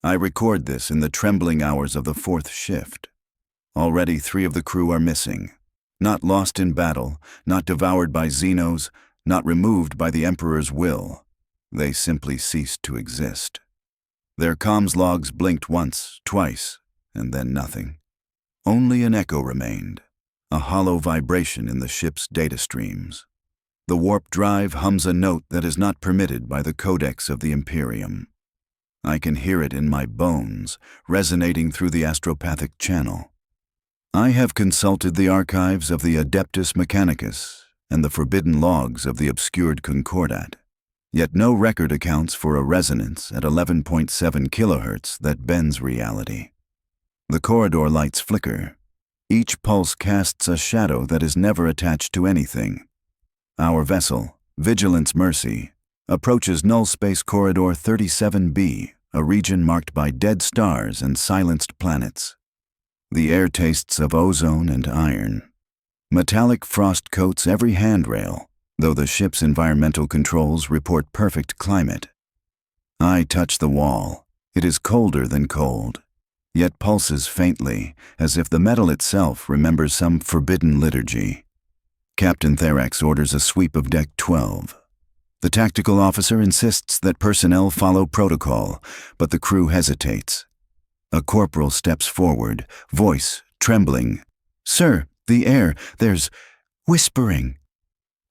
I record this in the trembling hours of the fourth shift. Already 3 of the crew are missing. Not lost in battle, not devoured by Xenos, not removed by the Emperor's will. They simply ceased to exist. Their comms logs blinked once, twice, and then nothing. Only an echo remained, a hollow vibration in the ship's data streams. The warp drive hums a note that is not permitted by the codex of the Imperium. I can hear it in my bones, resonating through the astropathic channel. I have consulted the archives of the Adeptus Mechanicus and the forbidden logs of the obscured Concordat, yet no record accounts for a resonance at 11.7 kHz that bends reality. The corridor lights flicker. Each pulse casts a shadow that is never attached to anything. Our vessel, Vigilance Mercy, approaches null space corridor 37B, a region marked by dead stars and silenced planets. The air tastes of ozone and iron. Metallic frost coats every handrail, though the ship's environmental controls report perfect climate. I touch the wall. It is colder than cold, yet pulses faintly, as if the metal itself remembers some forbidden liturgy. Captain Therax orders a sweep of Deck 12. The tactical officer insists that personnel follow protocol, but the crew hesitates. A corporal steps forward, voice trembling. "Sir, the air, there's whispering."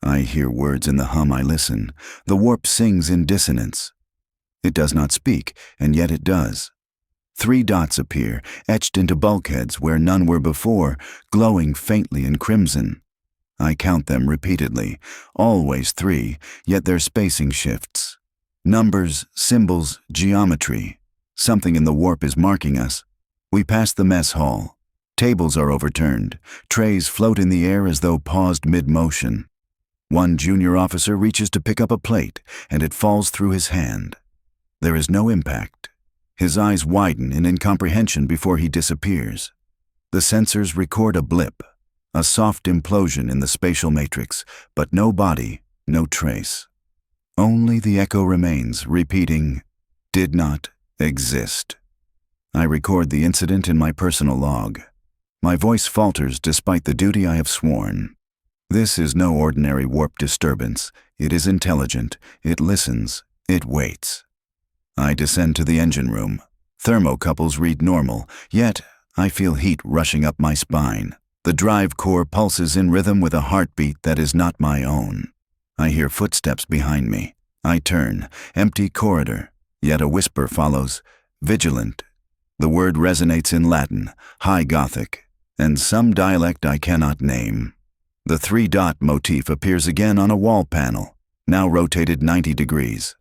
I hear words in the hum. I listen. The warp sings in dissonance. It does not speak, and yet it does. 3 dots appear, etched into bulkheads where none were before, glowing faintly in crimson. I count them repeatedly, always 3, yet their spacing shifts. Numbers, symbols, geometry. Something in the warp is marking us. We pass the mess hall. Tables are overturned. Trays float in the air as though paused mid-motion. One junior officer reaches to pick up a plate, and it falls through his hand. There is no impact. His eyes widen in incomprehension before he disappears. The sensors record a blip. A soft implosion in the spatial matrix, but no body, no trace. Only the echo remains, repeating, "Did not exist." I record the incident in my personal log. My voice falters despite the duty I have sworn. This is no ordinary warp disturbance. It is intelligent. It listens. It waits. I descend to the engine room. Thermocouples read normal, yet I feel heat rushing up my spine. The drive core pulses in rhythm with a heartbeat that is not my own. I hear footsteps behind me. I turn. Empty corridor. Yet a whisper follows. "Vigilant." The word resonates in Latin, High Gothic, and some dialect I cannot name. The 3-dot motif appears again on a wall panel, now rotated 90 degrees.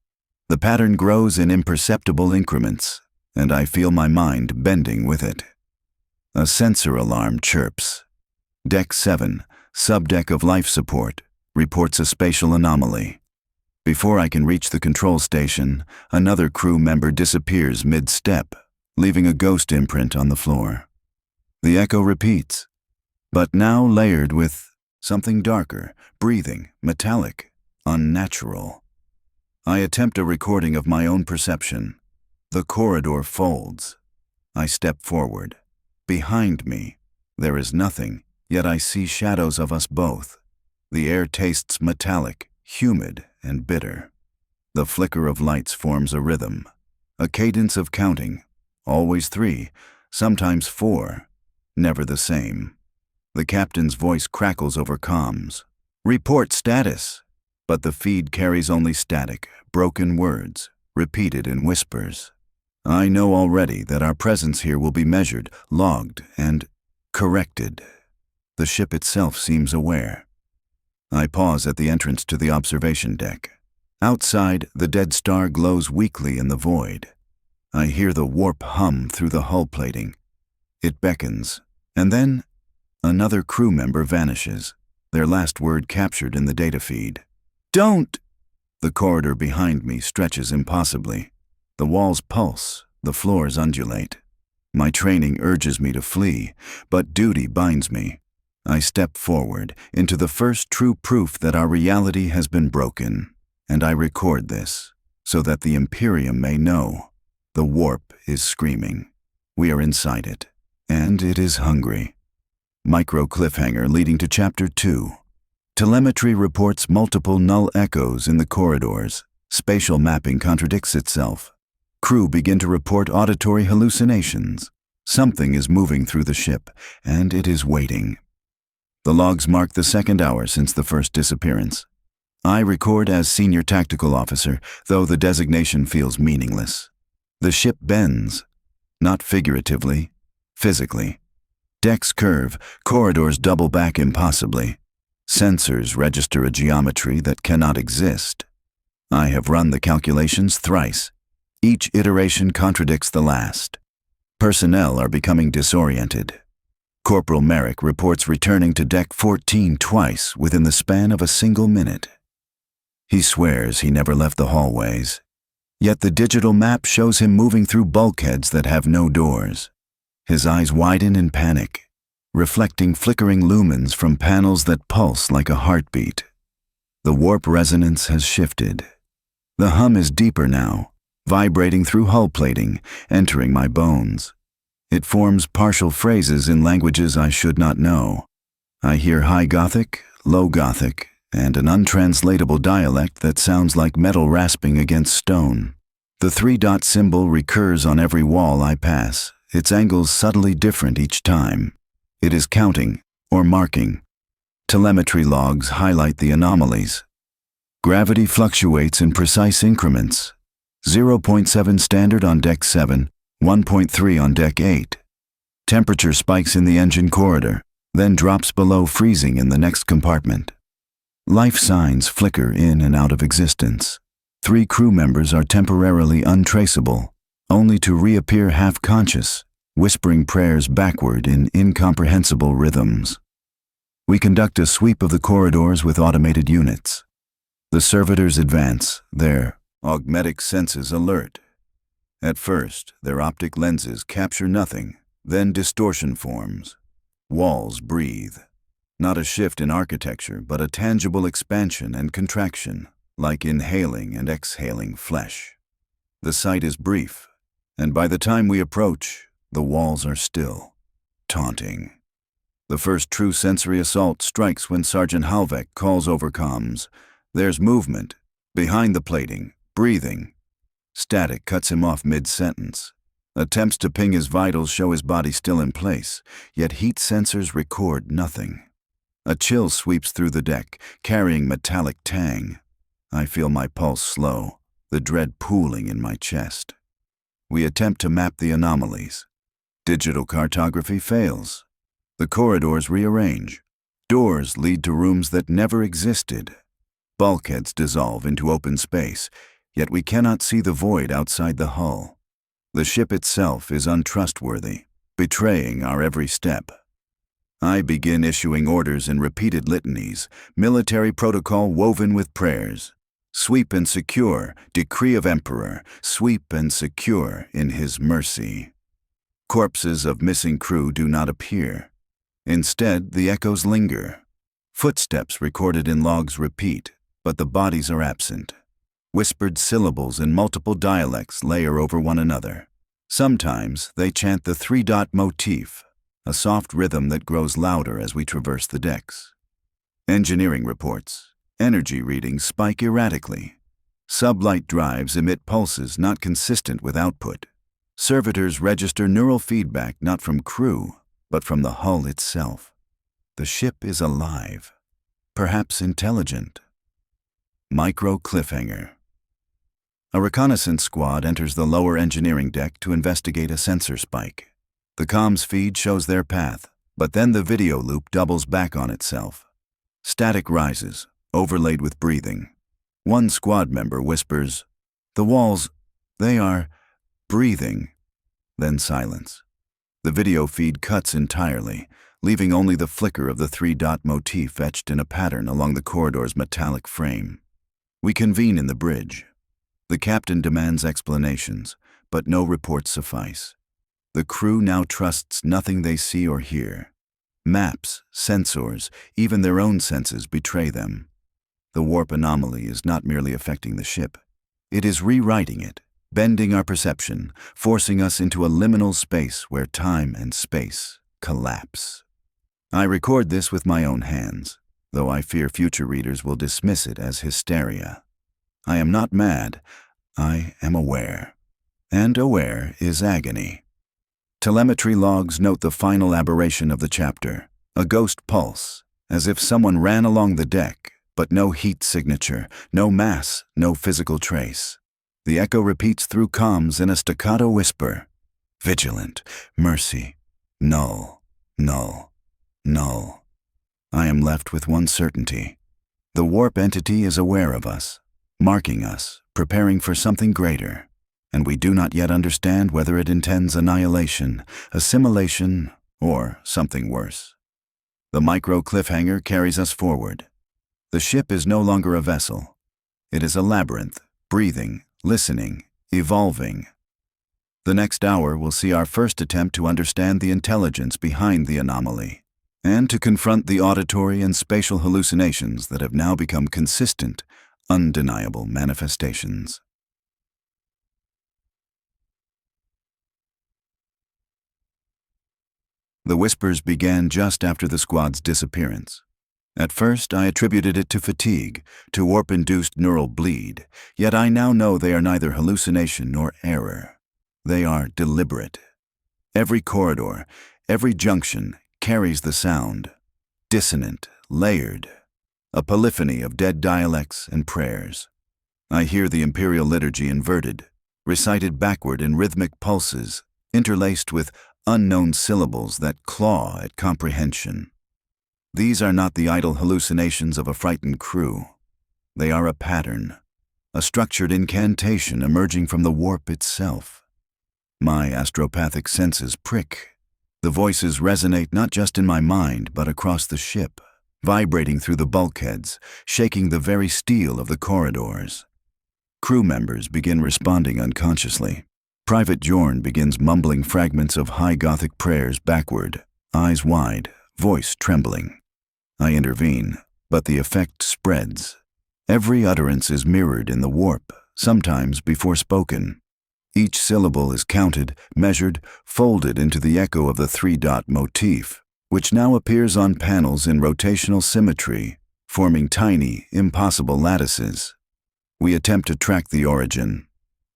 The pattern grows in imperceptible increments, and I feel my mind bending with it. A sensor alarm chirps. Deck 7, subdeck of life support, reports a spatial anomaly. Before I can reach the control station, another crew member disappears mid-step, leaving a ghost imprint on the floor. The echo repeats, but now layered with something darker, breathing, metallic, unnatural. I attempt a recording of my own perception. The corridor folds. I step forward. Behind me, there is nothing, yet I see shadows of us both. The air tastes metallic, humid, and bitter. The flicker of lights forms a rhythm, a cadence of counting, always 3, sometimes 4, never the same. The captain's voice crackles over comms. "Report status." But the feed carries only static, broken words, repeated in whispers. I know already that our presence here will be measured, logged, and corrected. The ship itself seems aware. I pause at the entrance to the observation deck. Outside, the dead star glows weakly in the void. I hear the warp hum through the hull plating. It beckons, and then another crew member vanishes, their last word captured in the data feed. "Don't!" The corridor behind me stretches impossibly. The walls pulse, the floors undulate. My training urges me to flee, but duty binds me. I step forward into the first true proof that our reality has been broken, and I record this so that the Imperium may know. The warp is screaming. We are inside it, and it is hungry. Micro cliffhanger leading to Chapter 2. Telemetry reports multiple null echoes in the corridors. Spatial mapping contradicts itself. Crew begin to report auditory hallucinations. Something is moving through the ship, and it is waiting. The logs mark the second hour since the first disappearance. I record as Senior Tactical Officer, though the designation feels meaningless. The ship bends, not figuratively, physically. Decks curve, corridors double back impossibly. Sensors register a geometry that cannot exist. I have run the calculations thrice. Each iteration contradicts the last. Personnel are becoming disoriented. Corporal Merrick reports returning to Deck 14 twice within the span of a single minute. He swears he never left the hallways. Yet the digital map shows him moving through bulkheads that have no doors. His eyes widen in panic, reflecting flickering lumens from panels that pulse like a heartbeat. The warp resonance has shifted. The hum is deeper now, vibrating through hull plating, entering my bones. It forms partial phrases in languages I should not know. I hear High Gothic, Low Gothic, and an untranslatable dialect that sounds like metal rasping against stone. The 3-dot symbol recurs on every wall I pass, its angles subtly different each time. It is counting, or marking. Telemetry logs highlight the anomalies. Gravity fluctuates in precise increments. 0.7 standard on Deck 7, 1.3 on Deck 8. Temperature spikes in the engine corridor, then drops below freezing in the next compartment. Life signs flicker in and out of existence. 3 crew members are temporarily untraceable, only to reappear half-conscious, whispering prayers backward in incomprehensible rhythms. We conduct a sweep of the corridors with automated units. The servitors advance, their augmetic senses alert. At first, their optic lenses capture nothing, then distortion forms. Walls breathe. Not a shift in architecture, but a tangible expansion and contraction, like inhaling and exhaling flesh. The sight is brief, and by the time we approach, the walls are still, taunting. The first true sensory assault strikes when Sergeant Halvek calls over comms. There's movement, behind the plating, breathing. Static cuts him off mid-sentence. Attempts to ping his vitals show his body still in place, yet heat sensors record nothing. A chill sweeps through the deck, carrying metallic tang. I feel my pulse slow, the dread pooling in my chest. We attempt to map the anomalies. Digital cartography fails. The corridors rearrange. Doors lead to rooms that never existed. Bulkheads dissolve into open space, yet we cannot see the void outside the hull. The ship itself is untrustworthy, betraying our every step. I begin issuing orders in repeated litanies, military protocol woven with prayers. Sweep and secure, decree of Emperor, sweep and secure in his mercy. Corpses of missing crew do not appear. Instead, the echoes linger. Footsteps recorded in logs repeat, but the bodies are absent. Whispered syllables in multiple dialects layer over one another. Sometimes they chant the 3-dot motif, a soft rhythm that grows louder as we traverse the decks. Engineering reports. Energy readings spike erratically. Sublight drives emit pulses not consistent with output. Servitors register neural feedback not from crew, but from the hull itself. The ship is alive, perhaps intelligent. Micro cliffhanger. A reconnaissance squad enters the lower engineering deck to investigate a sensor spike. The comms feed shows their path, but then the video loop doubles back on itself. Static rises, overlaid with breathing. One squad member whispers, "The walls, they are breathing." Then silence. The video feed cuts entirely, leaving only the flicker of the 3-dot motif etched in a pattern along the corridor's metallic frame. We convene in the bridge. The captain demands explanations, but no reports suffice. The crew now trusts nothing they see or hear. Maps, sensors, even their own senses betray them. The warp anomaly is not merely affecting the ship. It is rewriting it, bending our perception, forcing us into a liminal space where time and space collapse. I record this with my own hands, though I fear future readers will dismiss it as hysteria. I am not mad, I am aware. And aware is agony. Telemetry logs note the final aberration of the chapter, a ghost pulse, as if someone ran along the deck, but no heat signature, no mass, no physical trace. The echo repeats through comms in a staccato whisper. Vigilant, mercy, null, null, null. I am left with one certainty. The warp entity is aware of us, marking us, preparing for something greater, and we do not yet understand whether it intends annihilation, assimilation, or something worse. The micro cliffhanger carries us forward. The ship is no longer a vessel. It is a labyrinth, breathing, listening, evolving. The next hour will see our first attempt to understand the intelligence behind the anomaly, and to confront the auditory and spatial hallucinations that have now become consistent, undeniable manifestations. The whispers began just after the squad's disappearance. At first, I attributed it to fatigue, to warp-induced neural bleed, yet I now know they are neither hallucination nor error. They are deliberate. Every corridor, every junction carries the sound, dissonant, layered, a polyphony of dead dialects and prayers. I hear the Imperial liturgy inverted, recited backward in rhythmic pulses, interlaced with unknown syllables that claw at comprehension. These are not the idle hallucinations of a frightened crew. They are a pattern, a structured incantation emerging from the warp itself. My astropathic senses prick. The voices resonate not just in my mind, but across the ship, vibrating through the bulkheads, shaking the very steel of the corridors. Crew members begin responding unconsciously. Private Jorn begins mumbling fragments of high Gothic prayers backward, eyes wide, voice trembling. I intervene, but the effect spreads. Every utterance is mirrored in the warp, sometimes before spoken. Each syllable is counted, measured, folded into the echo of the three-dot motif, which now appears on panels in rotational symmetry, forming tiny, impossible lattices. We attempt to track the origin.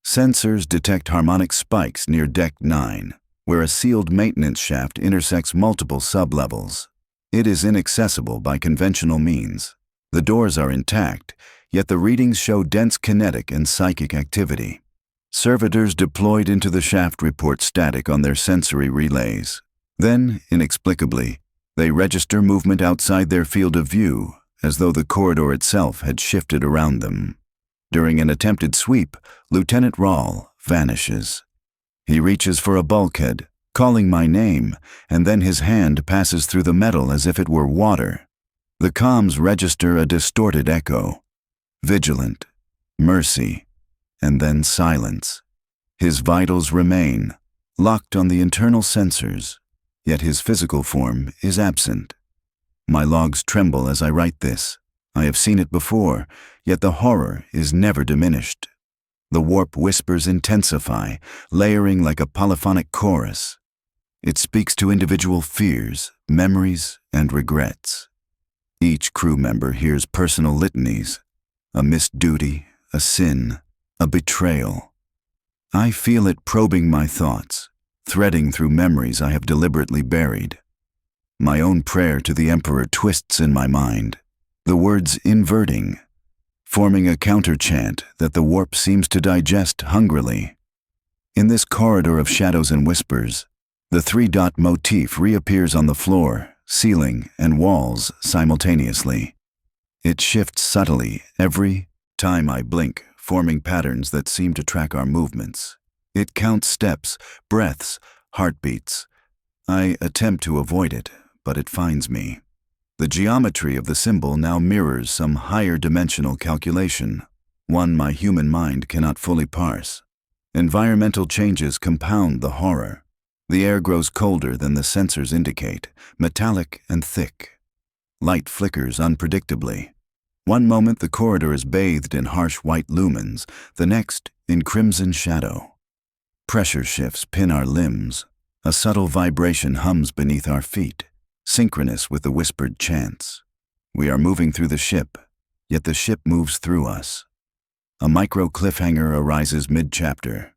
Sensors detect harmonic spikes near Deck 9, where a sealed maintenance shaft intersects multiple sublevels. It is inaccessible by conventional means. The doors are intact, yet the readings show dense kinetic and psychic activity. Servitors deployed into the shaft report static on their sensory relays. Then, inexplicably, they register movement outside their field of view, as though the corridor itself had shifted around them. During an attempted sweep, Lieutenant Rahl vanishes. He reaches for a bulkhead, calling my name, and then his hand passes through the metal as if it were water. The comms register a distorted echo. Vigilant, mercy, and then silence. His vitals remain, locked on the internal sensors, yet his physical form is absent. My logs tremble as I write this. I have seen it before, yet the horror is never diminished. The warp whispers intensify, layering like a polyphonic chorus. It speaks to individual fears, memories, and regrets. Each crew member hears personal litanies, a missed duty, a sin, a betrayal. I feel it probing my thoughts, threading through memories I have deliberately buried. My own prayer to the Emperor twists in my mind, the words inverting, forming a counter-chant that the warp seems to digest hungrily. In this corridor of shadows and whispers, the three-dot motif reappears on the floor, ceiling, and walls simultaneously. It shifts subtly every time I blink, forming patterns that seem to track our movements. It counts steps, breaths, heartbeats. I attempt to avoid it, but it finds me. The geometry of the symbol now mirrors some higher dimensional calculation, one my human mind cannot fully parse. Environmental changes compound the horror. The air grows colder than the sensors indicate, metallic and thick. Light flickers unpredictably. One moment the corridor is bathed in harsh white lumens, the next in crimson shadow. Pressure shifts pin our limbs. A subtle vibration hums beneath our feet, synchronous with the whispered chants. We are moving through the ship, yet the ship moves through us. A micro cliffhanger arises mid-chapter.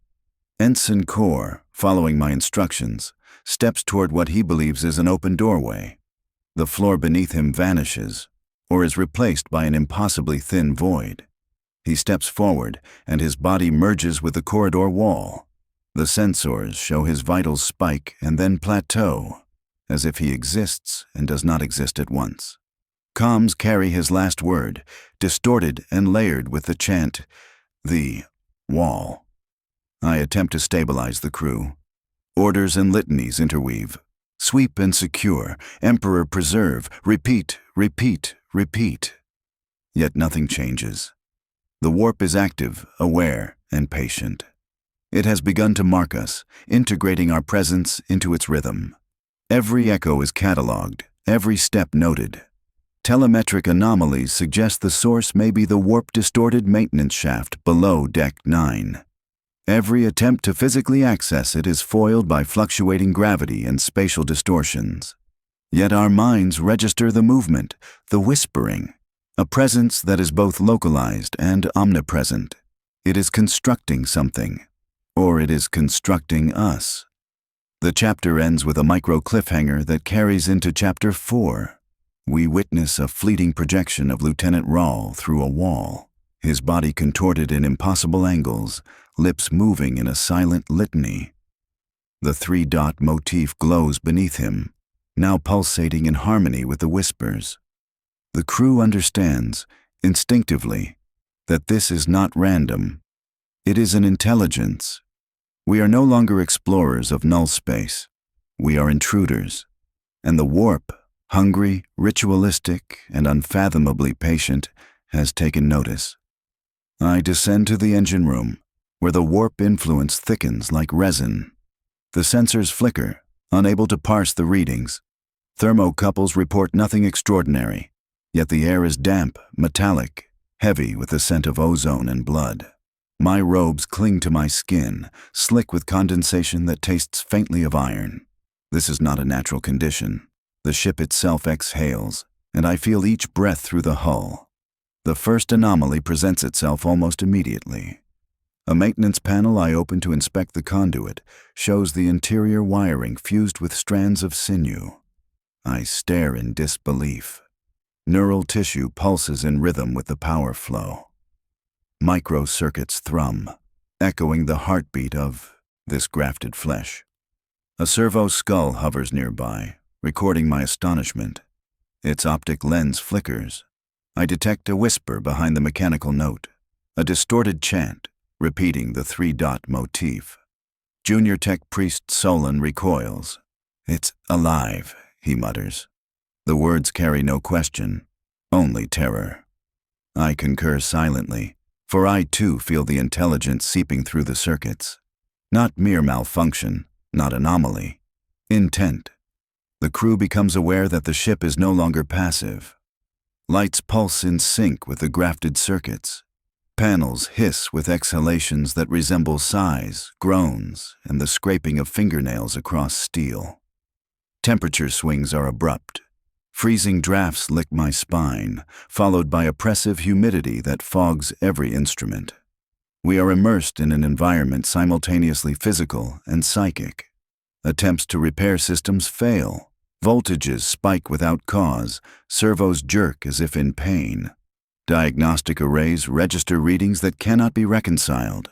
Ensign Kor, following my instructions, steps toward what he believes is an open doorway. The floor beneath him vanishes, or is replaced by an impossibly thin void. He steps forward, and his body merges with the corridor wall. The sensors show his vitals spike and then plateau, as if he exists and does not exist at once. Comms carry his last word, distorted and layered with the chant, "The wall." I attempt to stabilize the crew. Orders and litanies interweave. Sweep and secure, Emperor preserve, repeat, repeat, repeat. Yet nothing changes. The warp is active, aware, and patient. It has begun to mark us, integrating our presence into its rhythm. Every echo is catalogued, every step noted. Telemetric anomalies suggest the source may be the warp-distorted maintenance shaft below Deck 9. Every attempt to physically access it is foiled by fluctuating gravity and spatial distortions. Yet our minds register the movement, the whispering, a presence that is both localized and omnipresent. It is constructing something, or it is constructing us. The chapter ends with a micro cliffhanger that carries into Chapter 4. We witness a fleeting projection of Lieutenant Rahl through a wall, his body contorted in impossible angles, lips moving in a silent litany. The three-dot motif glows beneath him, now pulsating in harmony with the whispers. The crew understands, instinctively, that this is not random. It is an intelligence. We are no longer explorers of null space. We are intruders. And the warp, hungry, ritualistic, and unfathomably patient, has taken notice. I descend to the engine room, where the warp influence thickens like resin. The sensors flicker, unable to parse the readings. Thermocouples report nothing extraordinary, yet the air is damp, metallic, heavy with the scent of ozone and blood. My robes cling to my skin, slick with condensation that tastes faintly of iron. This is not a natural condition. The ship itself exhales, and I feel each breath through the hull. The first anomaly presents itself almost immediately. A maintenance panel I open to inspect the conduit shows the interior wiring fused with strands of sinew. I stare in disbelief. Neural tissue pulses in rhythm with the power flow. Microcircuits thrum, echoing the heartbeat of this grafted flesh. A servo skull hovers nearby, recording my astonishment. Its optic lens flickers. I detect a whisper behind the mechanical note, a distorted chant, repeating the three-dot motif. Junior Tech Priest Solon recoils. "It's alive," he mutters. The words carry no question, only terror. I concur silently, for I too feel the intelligence seeping through the circuits. Not mere malfunction, not anomaly. Intent. The crew becomes aware that the ship is no longer passive. Lights pulse in sync with the grafted circuits. Panels hiss with exhalations that resemble sighs, groans, and the scraping of fingernails across steel. Temperature swings are abrupt. Freezing drafts lick my spine, followed by oppressive humidity that fogs every instrument. We are immersed in an environment simultaneously physical and psychic. Attempts to repair systems fail. Voltages spike without cause, servos jerk as if in pain. Diagnostic arrays register readings that cannot be reconciled.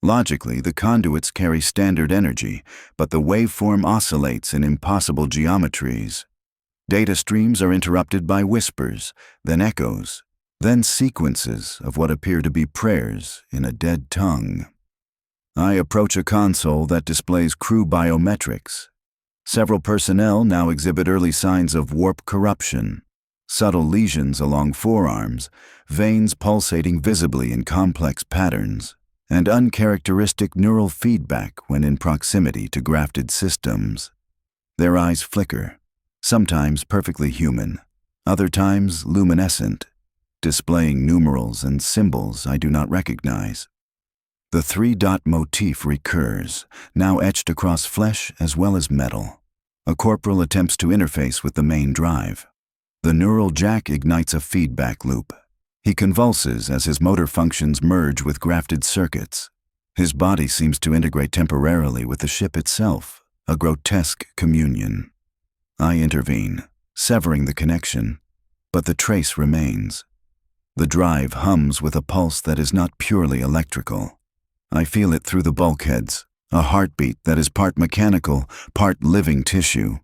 Logically, the conduits carry standard energy, but the waveform oscillates in impossible geometries. Data streams are interrupted by whispers, then echoes, then sequences of what appear to be prayers in a dead tongue. I approach a console that displays crew biometrics. Several personnel now exhibit early signs of warp corruption. Subtle lesions along forearms, veins pulsating visibly in complex patterns, and uncharacteristic neural feedback when in proximity to grafted systems. Their eyes flicker, sometimes perfectly human, other times luminescent. displaying numerals and symbols I do not recognize. The three-dot motif recurs, now etched across flesh as well as metal. A corporal attempts to interface with the main drive. The neural jack ignites a feedback loop. He convulses as his motor functions merge with grafted circuits. His body seems to integrate temporarily with the ship itself, a grotesque communion. I intervene, severing the connection, but the trace remains. The drive hums with a pulse that is not purely electrical. I feel it through the bulkheads, a heartbeat that is part mechanical, part living tissue.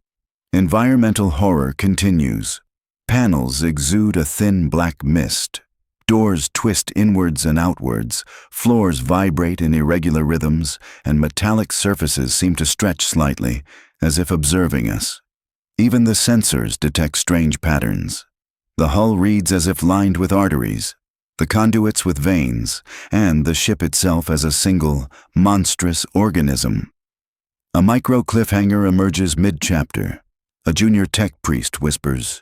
Environmental horror continues. Panels exude a thin black mist. Doors twist inwards and outwards, floors vibrate in irregular rhythms, and metallic surfaces seem to stretch slightly, as if observing us. Even the sensors detect strange patterns. The hull reads as if lined with arteries, the conduits with veins, and the ship itself as a single, monstrous organism. A micro cliffhanger emerges mid-chapter. A junior tech priest whispers,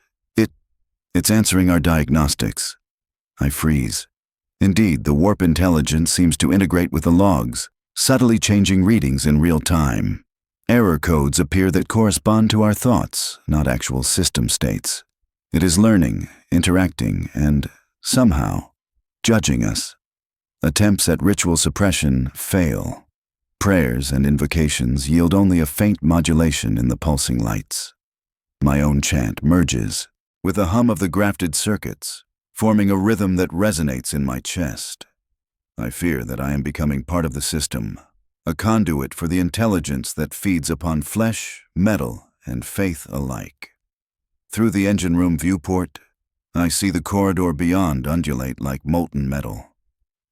It's answering our diagnostics." I freeze. Indeed, the warp intelligence seems to integrate with the logs, subtly changing readings in real time. Error codes appear that correspond to our thoughts, not actual system states. It is learning, interacting, and, somehow, judging us. Attempts at ritual suppression fail. Prayers and invocations yield only a faint modulation in the pulsing lights. My own chant merges with the hum of the grafted circuits, forming a rhythm that resonates in my chest. I fear that I am becoming part of the system, a conduit for the intelligence that feeds upon flesh, metal, and faith alike. Through the engine room viewport, I see the corridor beyond undulate like molten metal.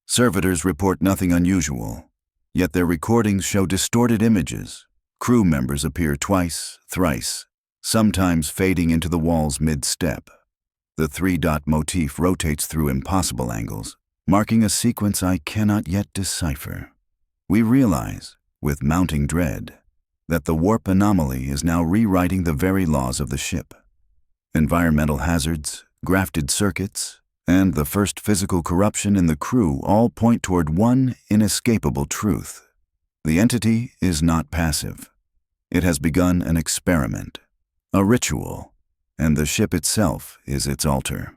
Servitors report nothing unusual, yet their recordings show distorted images. Crew members appear twice, thrice, sometimes fading into the walls mid-step. The three-dot motif rotates through impossible angles, marking a sequence I cannot yet decipher. We realize, with mounting dread, that the warp anomaly is now rewriting the very laws of the ship. Environmental hazards, grafted circuits, and the first physical corruption in the crew all point toward one inescapable truth. The entity is not passive. It has begun an experiment, a ritual, and the ship itself is its altar.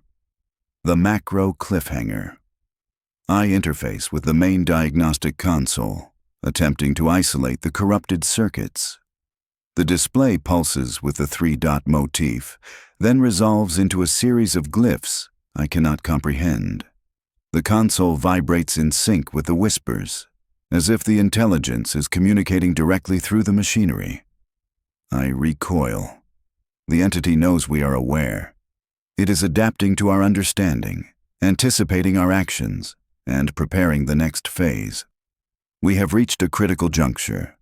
The macro cliffhanger. I interface with the main diagnostic console, attempting to isolate the corrupted circuits. The display pulses with the three-dot motif, then resolves into a series of glyphs I cannot comprehend. The console vibrates in sync with the whispers, as if the intelligence is communicating directly through the machinery. I recoil. The entity knows we are aware. It is adapting to our understanding, anticipating our actions, and preparing the next phase. We have reached a critical juncture.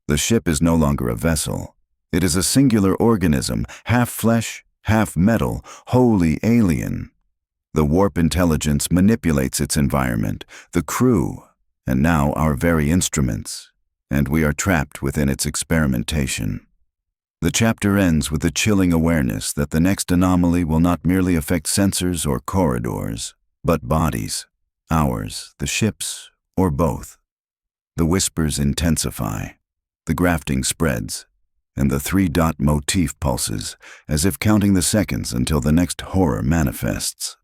The ship is no longer a vessel. It is a singular organism, half flesh, half metal, wholly alien. The warp intelligence manipulates its environment, the crew, and now our very instruments, and we are trapped within its experimentation. The chapter ends with the chilling awareness that the next anomaly will not merely affect sensors or corridors, but bodies, ours, the ship's, or both. The whispers intensify, the grafting spreads, and the three-dot motif pulses, as if counting the seconds until the next horror manifests.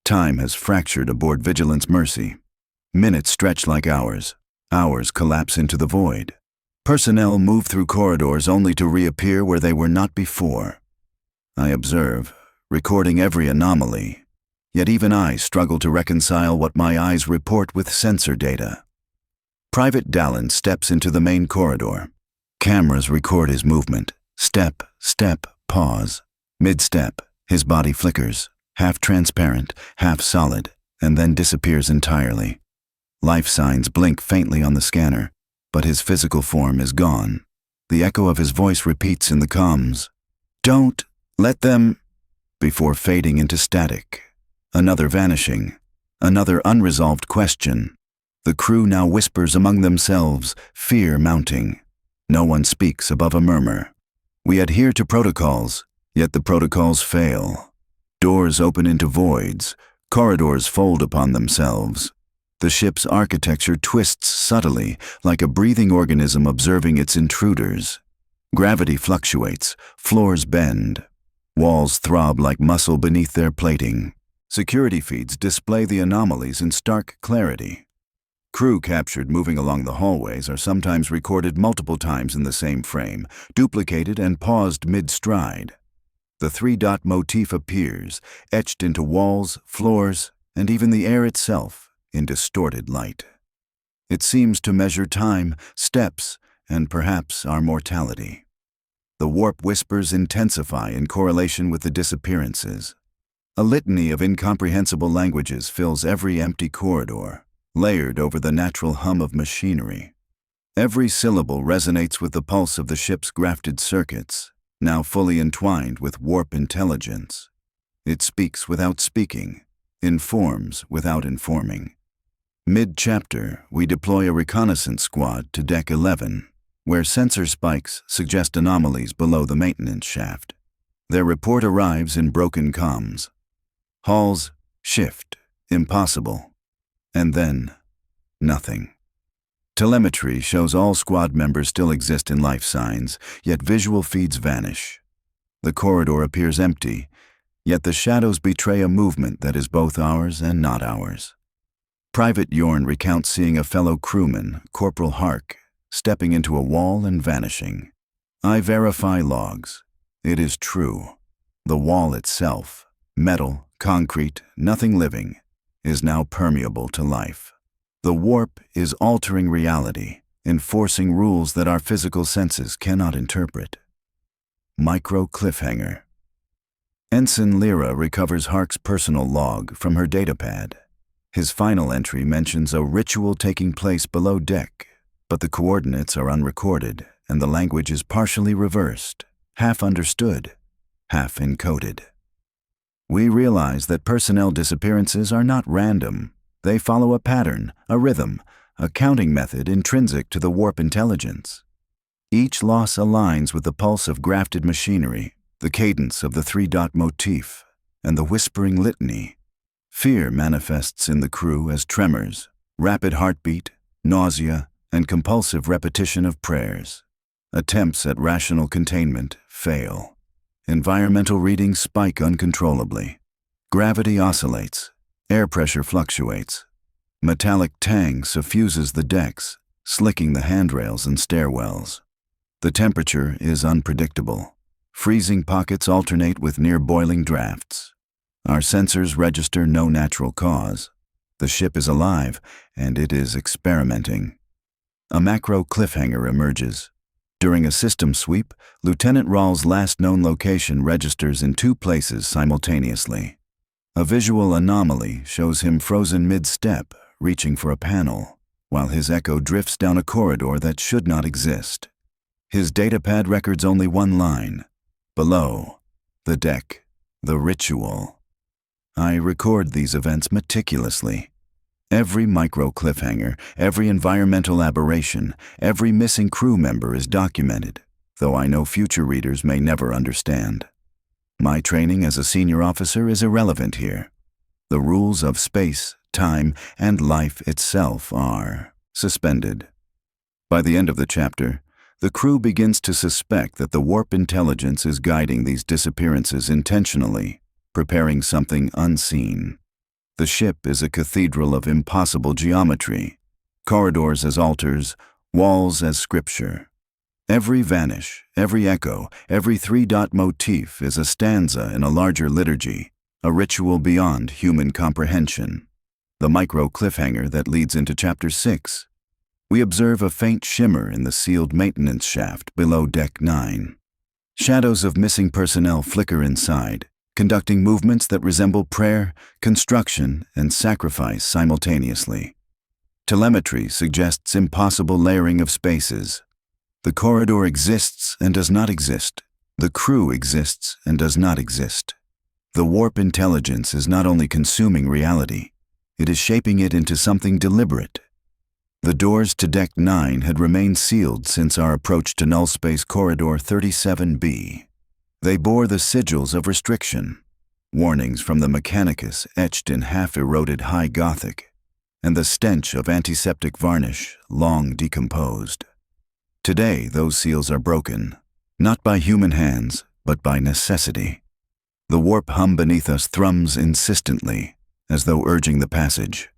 Time has fractured aboard Vigilance Mercy. Minutes stretch like hours. Hours collapse into the void. Personnel move through corridors only to reappear where they were not before. I observe, recording every anomaly. Yet even I struggle to reconcile what my eyes report with sensor data. Private Dallin steps into the main corridor. Cameras record his movement. Step, step, pause. Mid-step, his body flickers, half transparent, half solid, and then disappears entirely. Life signs blink faintly on the scanner, but his physical form is gone. The echo of his voice repeats in the comms, "Don't let them," before fading into static. Another vanishing, another unresolved question. The crew now whispers among themselves, fear mounting. No one speaks above a murmur. We adhere to protocols, yet the protocols fail. Doors open into voids, corridors fold upon themselves. The ship's architecture twists subtly, like a breathing organism observing its intruders. Gravity fluctuates, floors bend. Walls throb like muscle beneath their plating. Security feeds display the anomalies in stark clarity. Crew captured moving along the hallways are sometimes recorded multiple times in the same frame, duplicated and paused mid-stride. The three-dot motif appears, etched into walls, floors, and even the air itself, in distorted light. It seems to measure time, steps, and perhaps our mortality. The warp whispers intensify in correlation with the disappearances. A litany of incomprehensible languages fills every empty corridor, layered over the natural hum of machinery. Every syllable resonates with the pulse of the ship's grafted circuits, now fully entwined with warp intelligence. It speaks without speaking, informs without informing. Mid-chapter, we deploy a reconnaissance squad to Deck 11, where sensor spikes suggest anomalies below the maintenance shaft. Their report arrives in broken comms. Hauls, shift, impossible. And then, nothing. Telemetry shows all squad members still exist in life signs, yet visual feeds vanish. The corridor appears empty, yet the shadows betray a movement that is both ours and not ours. Private Yorn recounts seeing a fellow crewman, Corporal Hark, stepping into a wall and vanishing. I verify logs. It is true. The wall itself, metal, concrete, nothing living, is now permeable to life. The warp is altering reality, enforcing rules that our physical senses cannot interpret. Micro cliffhanger. Ensign Lyra recovers Hark's personal log from her datapad. His final entry mentions a ritual taking place below deck, but the coordinates are unrecorded and the language is partially reversed, half understood, half encoded. We realize that personnel disappearances are not random. They follow a pattern, a rhythm, a counting method intrinsic to the warp intelligence. Each loss aligns with the pulse of grafted machinery, the cadence of the three-dot motif, and the whispering litany. Fear manifests in the crew as tremors, rapid heartbeat, nausea, and compulsive repetition of prayers. Attempts at rational containment fail. Environmental readings spike uncontrollably. Gravity oscillates. Air pressure fluctuates. Metallic tang suffuses the decks, slicking the handrails and stairwells. The temperature is unpredictable. Freezing pockets alternate with near-boiling drafts. Our sensors register no natural cause. The ship is alive, and it is experimenting. A macro cliffhanger emerges. During a system sweep, Lieutenant Rawls' last known location registers in two places simultaneously. A visual anomaly shows him frozen mid-step, reaching for a panel, while his echo drifts down a corridor that should not exist. His datapad records only one line. Below, the deck, the ritual. I record these events meticulously. Every micro cliffhanger, every environmental aberration, every missing crew member is documented, though I know future readers may never understand. My training as a senior officer is irrelevant here. The rules of space, time, and life itself are suspended. By the end of the chapter, the crew begins to suspect that the warp intelligence is guiding these disappearances intentionally, preparing something unseen. The ship is a cathedral of impossible geometry, corridors as altars, walls as scripture. Every vanish, every echo, every three-dot motif is a stanza in a larger liturgy, a ritual beyond human comprehension. The micro cliffhanger that leads into Chapter 6. We observe a faint shimmer in the sealed maintenance shaft below Deck 9. Shadows of missing personnel flicker inside, conducting movements that resemble prayer, construction, and sacrifice simultaneously. Telemetry suggests impossible layering of spaces. The corridor exists and does not exist. The crew exists and does not exist. The warp intelligence is not only consuming reality, it is shaping it into something deliberate. The doors to Deck 9 had remained sealed since our approach to Nullspace Corridor 37B. They bore the sigils of restriction, warnings from the Mechanicus etched in half-eroded High Gothic, and the stench of antiseptic varnish long decomposed. Today, those seals are broken, not by human hands, but by necessity. The warp hum beneath us thrums insistently, as though urging the passage.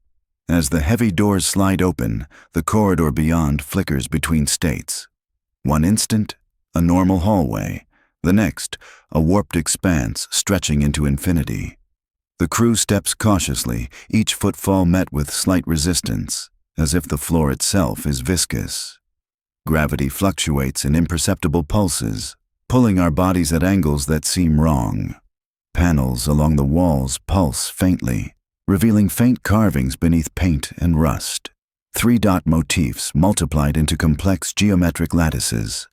As the heavy doors slide open, the corridor beyond flickers between states. One instant, a normal hallway. The next, a warped expanse stretching into infinity. The crew steps cautiously, each footfall met with slight resistance, as if the floor itself is viscous. Gravity fluctuates in imperceptible pulses, pulling our bodies at angles that seem wrong. Panels along the walls pulse faintly, revealing faint carvings beneath paint and rust. 3-dot motifs multiplied into complex geometric lattices.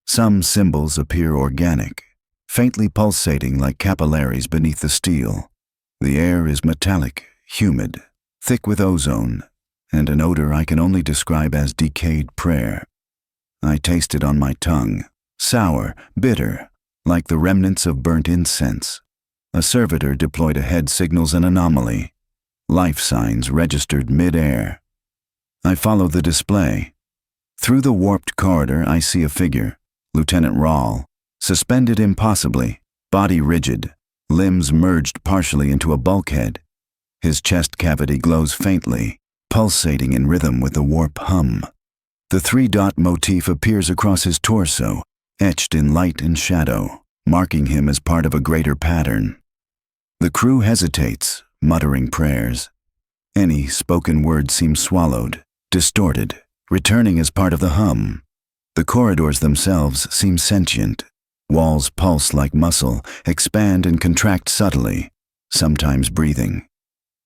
Some symbols appear organic, faintly pulsating like capillaries beneath the steel. The air is metallic, humid, thick with ozone, and an odor I can only describe as decayed prayer. I taste it on my tongue, sour, bitter, like the remnants of burnt incense. A servitor deployed ahead signals an anomaly. Life signs registered mid-air. I follow the display. Through the warped corridor, I see a figure, Lieutenant Rawl, suspended impossibly, body rigid, limbs merged partially into a bulkhead. His chest cavity glows faintly, pulsating in rhythm with the warp hum. The 3-dot motif appears across his torso, etched in light and shadow, marking him as part of a greater pattern. The crew hesitates, muttering prayers. Any spoken word seems swallowed, distorted, returning as part of the hum. The corridors themselves seem sentient. Walls pulse like muscle, expand and contract subtly, sometimes breathing.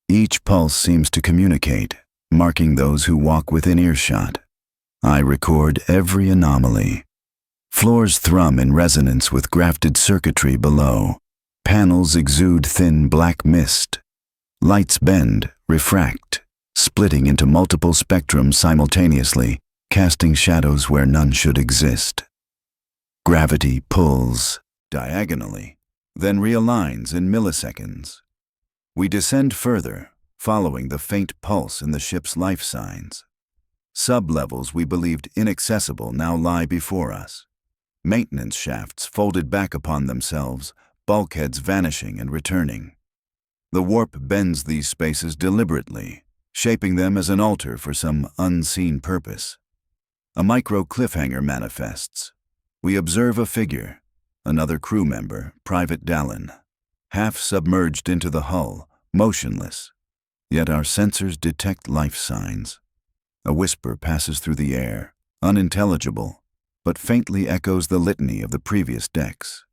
Each pulse seems to communicate, marking those who walk within earshot. I record every anomaly. Floors thrum in resonance with grafted circuitry below. Panels exude thin black mist. Lights bend, refract, splitting into multiple spectrums simultaneously, casting shadows where none should exist. Gravity pulls diagonally, then realigns in milliseconds. We descend further, following the faint pulse in the ship's life signs. Sub-levels we believed inaccessible now lie before us. Maintenance shafts folded back upon themselves, bulkheads vanishing and returning. The warp bends these spaces deliberately, shaping them as an altar for some unseen purpose. A micro cliffhanger manifests. We observe a figure, another crew member, Private Dallin, half submerged into the hull, motionless. Yet our sensors detect life signs. A whisper passes through the air, unintelligible, but faintly echoes the litany of the previous decks.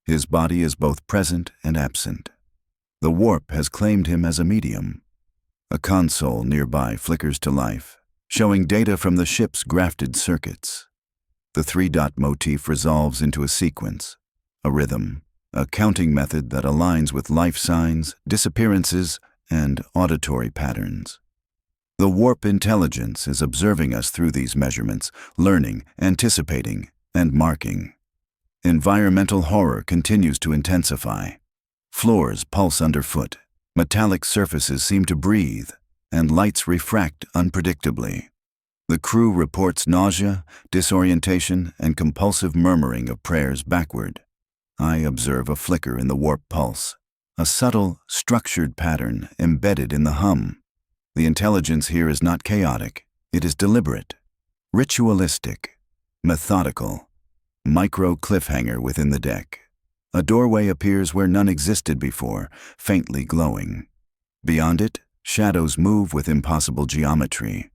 His body is both present and absent. The warp has claimed him as a medium. A console nearby flickers to life, showing data from the ship's grafted circuits. The 3-dot motif resolves into a sequence, a rhythm, a counting method that aligns with life signs, disappearances, and auditory patterns. The warp intelligence is observing us through these measurements, learning, anticipating, and marking. Environmental horror continues to intensify. Floors pulse underfoot, metallic surfaces seem to breathe, and lights refract unpredictably. The crew reports nausea, disorientation, and compulsive murmuring of prayers backward. I observe a flicker in the warp pulse, a subtle, structured pattern embedded in the hum. The intelligence here is not chaotic, it is deliberate, ritualistic, methodical. Micro cliffhanger within the deck. A doorway appears where none existed before, faintly glowing. Beyond it, shadows move with impossible geometry.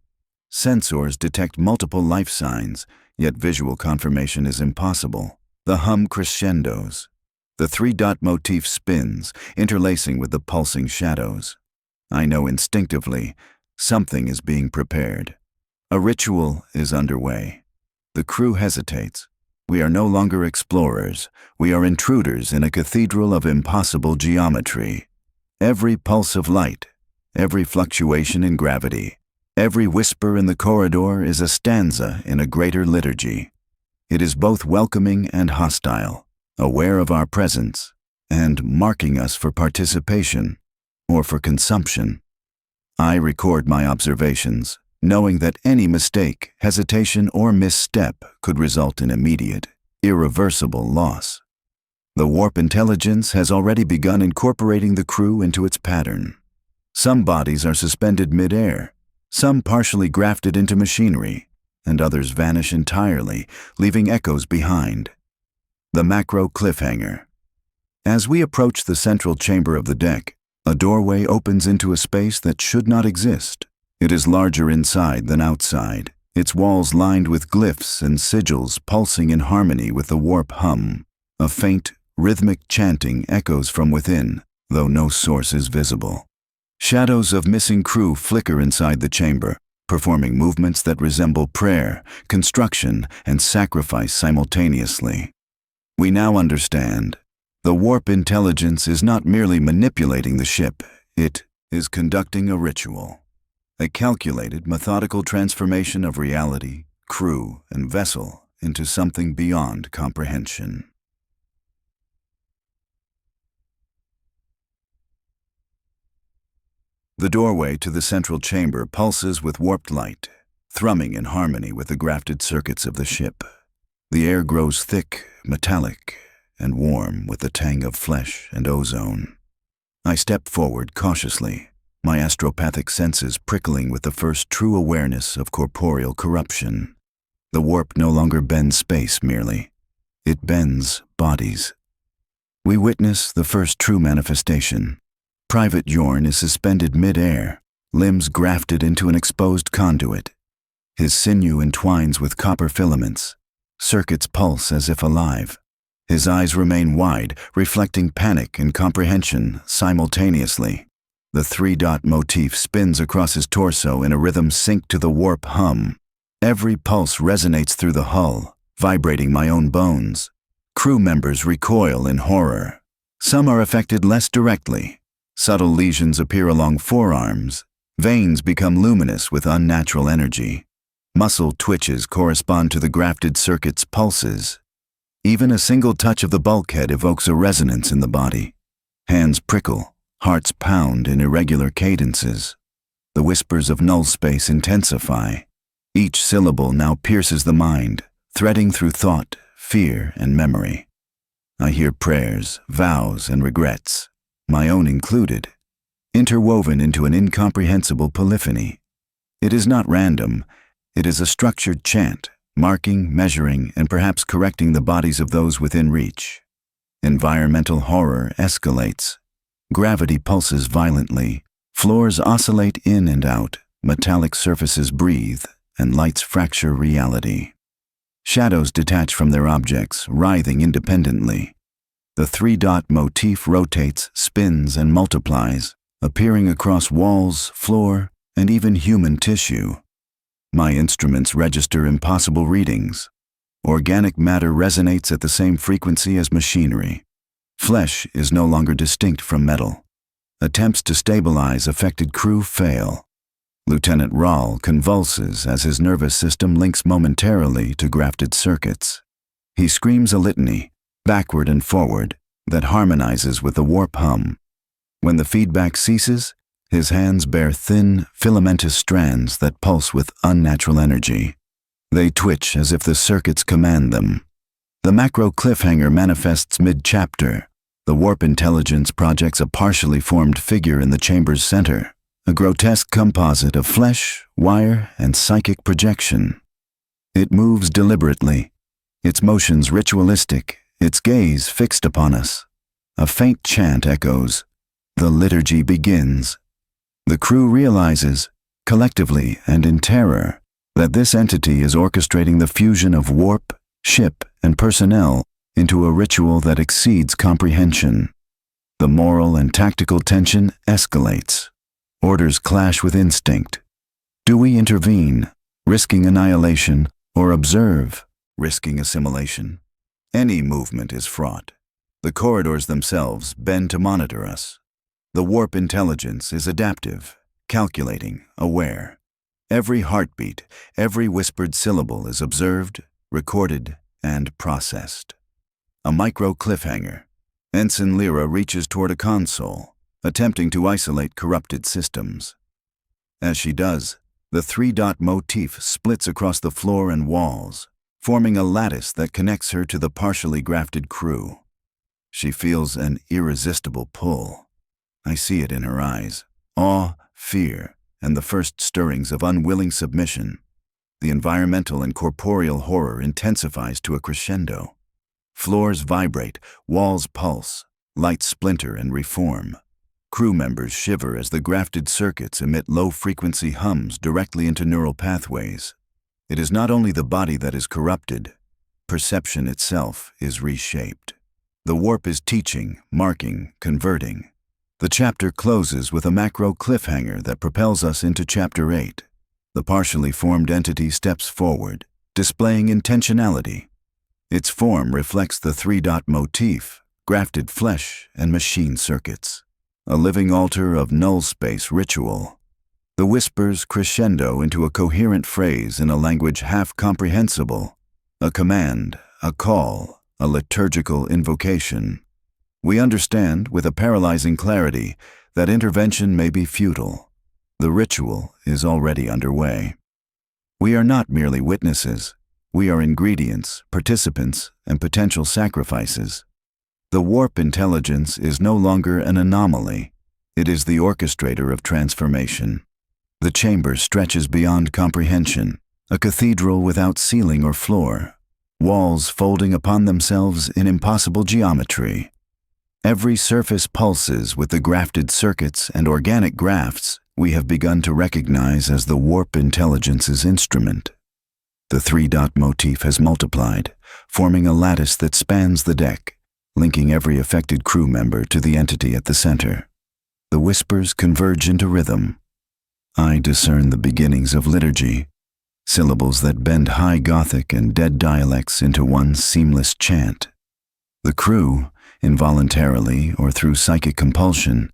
Sensors detect multiple life signs, yet visual confirmation is impossible. The hum crescendos. The 3-dot motif spins, interlacing with the pulsing shadows. I know instinctively, something is being prepared. A ritual is underway. The crew hesitates. We are no longer explorers. We are intruders in a cathedral of impossible geometry. Every pulse of light, every fluctuation in gravity, Every whisper in the corridor is a stanza in a greater liturgy. It is both welcoming and hostile, aware of our presence, and marking us for participation or for consumption. I record my observations, knowing that any mistake, hesitation, or misstep could result in immediate, irreversible loss. The warp intelligence has already begun incorporating the crew into its pattern. Some bodies are suspended mid-air, some partially grafted into machinery, and others vanish entirely, leaving echoes behind. The macro cliffhanger. As we approach the central chamber of the deck, a doorway opens into a space that should not exist. It is larger inside than outside, its walls lined with glyphs and sigils pulsing in harmony with the warp hum. A faint, rhythmic chanting echoes from within, though no source is visible. Shadows of missing crew flicker inside the chamber, performing movements that resemble prayer, construction, and sacrifice simultaneously. We now understand. The warp intelligence is not merely manipulating the ship, it is conducting a ritual. A calculated, methodical transformation of reality, crew, and vessel into something beyond comprehension. The doorway to the central chamber pulses with warped light, thrumming in harmony with the grafted circuits of the ship. The air grows thick, metallic, and warm with the tang of flesh and ozone. I step forward cautiously, my astropathic senses prickling with the first true awareness of corporeal corruption. The warp no longer bends space merely. It bends bodies. We witness the first true manifestation. Private Yorn is suspended mid-air, limbs grafted into an exposed conduit. His sinew entwines with copper filaments. Circuits pulse as if alive. His eyes remain wide, reflecting panic and comprehension simultaneously. The three-dot motif spins across his torso in a rhythm synced to the warp hum. Every pulse resonates through the hull, vibrating my own bones. Crew members recoil in horror. Some are affected less directly. Subtle lesions appear along forearms. Veins become luminous with unnatural energy. Muscle twitches correspond to the grafted circuit's pulses. Even a single touch of the bulkhead evokes a resonance in the body. Hands prickle, hearts pound in irregular cadences. The whispers of null space intensify. Each syllable now pierces the mind, threading through thought, fear, and memory. I hear prayers, vows, and regrets, my own included, interwoven into an incomprehensible polyphony. It is not random, it is a structured chant, marking, measuring, and perhaps correcting the bodies of those within reach. Environmental horror escalates. Gravity pulses violently. Floors oscillate in and out. Metallic surfaces breathe, and lights fracture reality. Shadows detach from their objects, writhing independently. The three-dot motif rotates, spins, and multiplies, appearing across walls, floor, and even human tissue. My instruments register impossible readings. Organic matter resonates at the same frequency as machinery. Flesh is no longer distinct from metal. Attempts to stabilize affected crew fail. Lieutenant Rahl convulses as his nervous system links momentarily to grafted circuits. He screams a litany, backward and forward, that harmonizes with the warp hum. When the feedback ceases, his hands bear thin, filamentous strands that pulse with unnatural energy. They twitch as if the circuits command them. The macro cliffhanger manifests mid-chapter. The warp intelligence projects a partially formed figure in the chamber's center, a grotesque composite of flesh, wire, and psychic projection. It moves deliberately, its motions ritualistic, its gaze fixed upon us. A faint chant echoes. The liturgy begins. The crew realizes, collectively and in terror, that this entity is orchestrating the fusion of warp, ship, and personnel into a ritual that exceeds comprehension. The moral and tactical tension escalates. Orders clash with instinct. Do we intervene, risking annihilation, or observe, risking assimilation? Any movement is fraught. The corridors themselves bend to monitor us. The warp intelligence is adaptive, calculating, aware. Every heartbeat, every whispered syllable is observed, recorded, and processed. A micro cliffhanger. Ensign Lyra reaches toward a console, attempting to isolate corrupted systems. As she does, the three-dot motif splits across the floor and walls, forming a lattice that connects her to the partially grafted crew. She feels an irresistible pull. I see it in her eyes. Awe, fear, and the first stirrings of unwilling submission. The environmental and corporeal horror intensifies to a crescendo. Floors vibrate, walls pulse, lights splinter and reform. Crew members shiver as the grafted circuits emit low-frequency hums directly into neural pathways. It is not only the body that is corrupted, perception itself is reshaped. The warp is teaching, marking, converting. The chapter closes with a macro cliffhanger that propels us into Chapter 8. The partially formed entity steps forward, displaying intentionality. Its form reflects the three-dot motif, grafted flesh and machine circuits. A living altar of null-space ritual. The whispers crescendo into a coherent phrase in a language half-comprehensible. A command, a call, a liturgical invocation. We understand, with a paralyzing clarity, that intervention may be futile. The ritual is already underway. We are not merely witnesses. We are ingredients, participants, and potential sacrifices. The warp intelligence is no longer an anomaly. It is the orchestrator of transformation. The chamber stretches beyond comprehension, a cathedral without ceiling or floor, walls folding upon themselves in impossible geometry. Every surface pulses with the grafted circuits and organic grafts we have begun to recognize as the warp intelligence's instrument. The three-dot motif has multiplied, forming a lattice that spans the deck, linking every affected crew member to the entity at the center. The whispers converge into rhythm. I discern the beginnings of liturgy, syllables that bend high Gothic and dead dialects into one seamless chant. The crew, involuntarily or through psychic compulsion,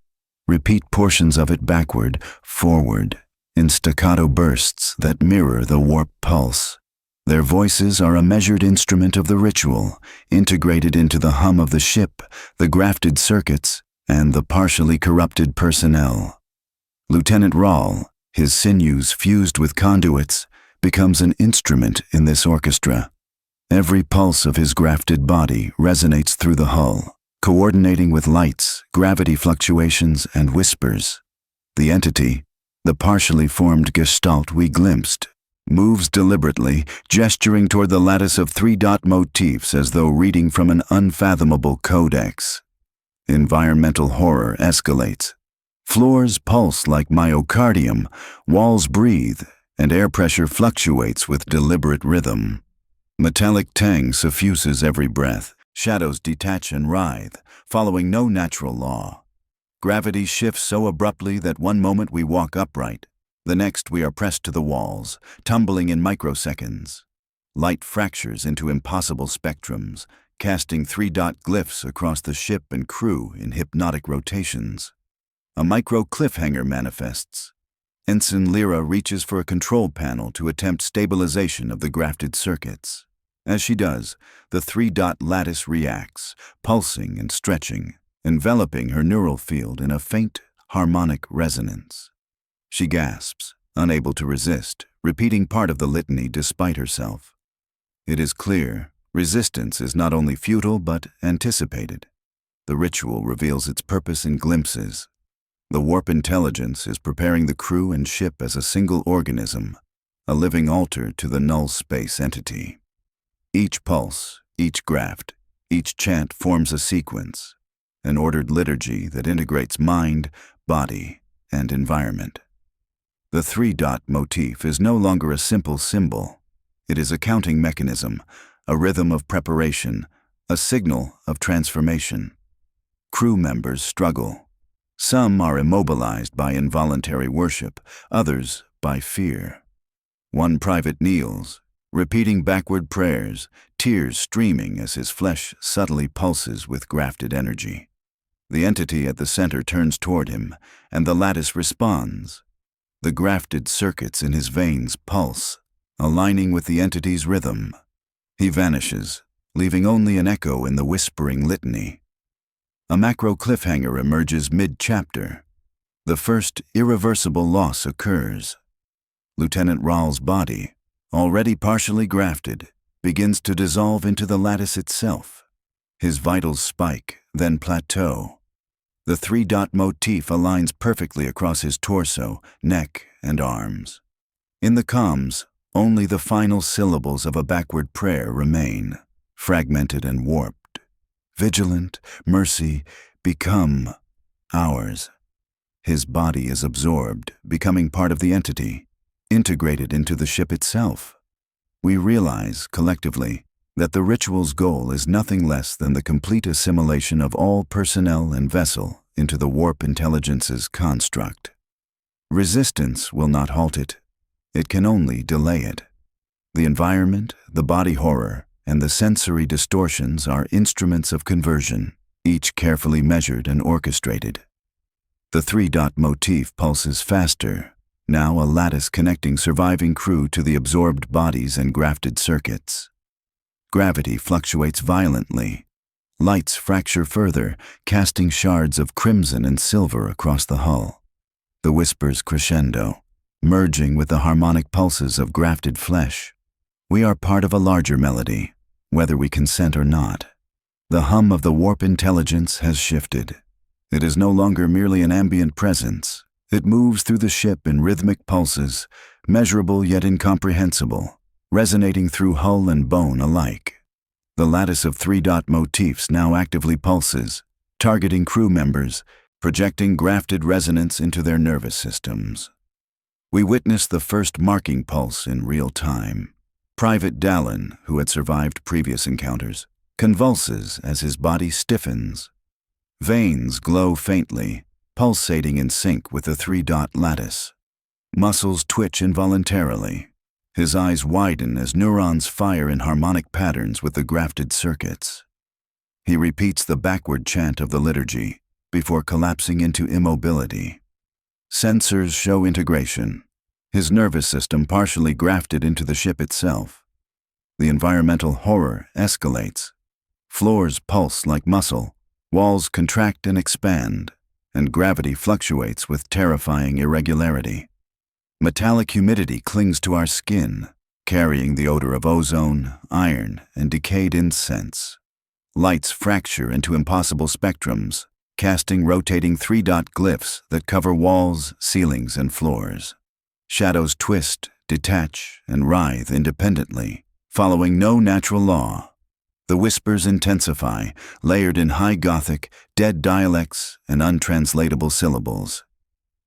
repeat portions of it backward, forward, in staccato bursts that mirror the warp pulse. Their voices are a measured instrument of the ritual, integrated into the hum of the ship, the grafted circuits, and the partially corrupted personnel. Lieutenant Rahl, his sinews fused with conduits, becomes an instrument in this orchestra. Every pulse of his grafted body resonates through the hull, coordinating with lights, gravity fluctuations, and whispers. The entity, the partially formed gestalt we glimpsed, moves deliberately, gesturing toward the lattice of three-dot motifs as though reading from an unfathomable codex. Environmental horror escalates. Floors pulse like myocardium, walls breathe, and air pressure fluctuates with deliberate rhythm. Metallic tang suffuses every breath, shadows detach and writhe, following no natural law. Gravity shifts so abruptly that one moment we walk upright, the next we are pressed to the walls, tumbling in microseconds. Light fractures into impossible spectrums, casting three-dot glyphs across the ship and crew in hypnotic rotations. A micro cliffhanger manifests. Ensign Lyra reaches for a control panel to attempt stabilization of the grafted circuits. As she does, the three-dot lattice reacts, pulsing and stretching, enveloping her neural field in a faint, harmonic resonance. She gasps, unable to resist, repeating part of the litany despite herself. It is clear, resistance is not only futile but anticipated. The ritual reveals its purpose in glimpses. The warp intelligence is preparing the crew and ship as a single organism, a living altar to the null space entity. Each pulse, each graft, each chant forms a sequence, an ordered liturgy that integrates mind, body, and environment. The three-dot motif is no longer a simple symbol. It is a counting mechanism, a rhythm of preparation, a signal of transformation. Crew members struggle. Some are immobilized by involuntary worship, others by fear. One private kneels, repeating backward prayers, tears streaming as his flesh subtly pulses with grafted energy. The entity at the center turns toward him, and the lattice responds. The grafted circuits in his veins pulse, aligning with the entity's rhythm. He vanishes, leaving only an echo in the whispering litany. A macro cliffhanger emerges mid-chapter. The first irreversible loss occurs. Lieutenant Rahl's body, already partially grafted, begins to dissolve into the lattice itself. His vitals spike, then plateau. The three-dot motif aligns perfectly across his torso, neck, and arms. In the comms, only the final syllables of a backward prayer remain, fragmented and warped. Vigilant, mercy, become ours. His body is absorbed, becoming part of the entity, integrated into the ship itself. We realize, collectively, that the ritual's goal is nothing less than the complete assimilation of all personnel and vessel into the warp intelligence's construct. Resistance will not halt it. It can only delay it. The environment, the body horror, and the sensory distortions are instruments of conversion, each carefully measured and orchestrated. The three-dot motif pulses faster, now a lattice connecting surviving crew to the absorbed bodies and grafted circuits. Gravity fluctuates violently. Lights fracture further, casting shards of crimson and silver across the hull. The whispers crescendo, merging with the harmonic pulses of grafted flesh. We are part of a larger melody, whether we consent or not. The hum of the warp intelligence has shifted. It is no longer merely an ambient presence. It moves through the ship in rhythmic pulses, measurable yet incomprehensible, resonating through hull and bone alike. The lattice of three-dot motifs now actively pulses, targeting crew members, projecting grafted resonance into their nervous systems. We witness the first marking pulse in real time. Private Dallin, who had survived previous encounters, convulses as his body stiffens. Veins glow faintly, pulsating in sync with the three-dot lattice. Muscles twitch involuntarily. His eyes widen as neurons fire in harmonic patterns with the grafted circuits. He repeats the backward chant of the liturgy before collapsing into immobility. Sensors show integration. His nervous system partially grafted into the ship itself. The environmental horror escalates. Floors pulse like muscle, walls contract and expand, and gravity fluctuates with terrifying irregularity. Metallic humidity clings to our skin, carrying the odor of ozone, iron, and decayed incense. Lights fracture into impossible spectrums, casting rotating three-dot glyphs that cover walls, ceilings, and floors. Shadows twist, detach, and writhe independently, following no natural law. The whispers intensify, layered in high Gothic, dead dialects, and untranslatable syllables.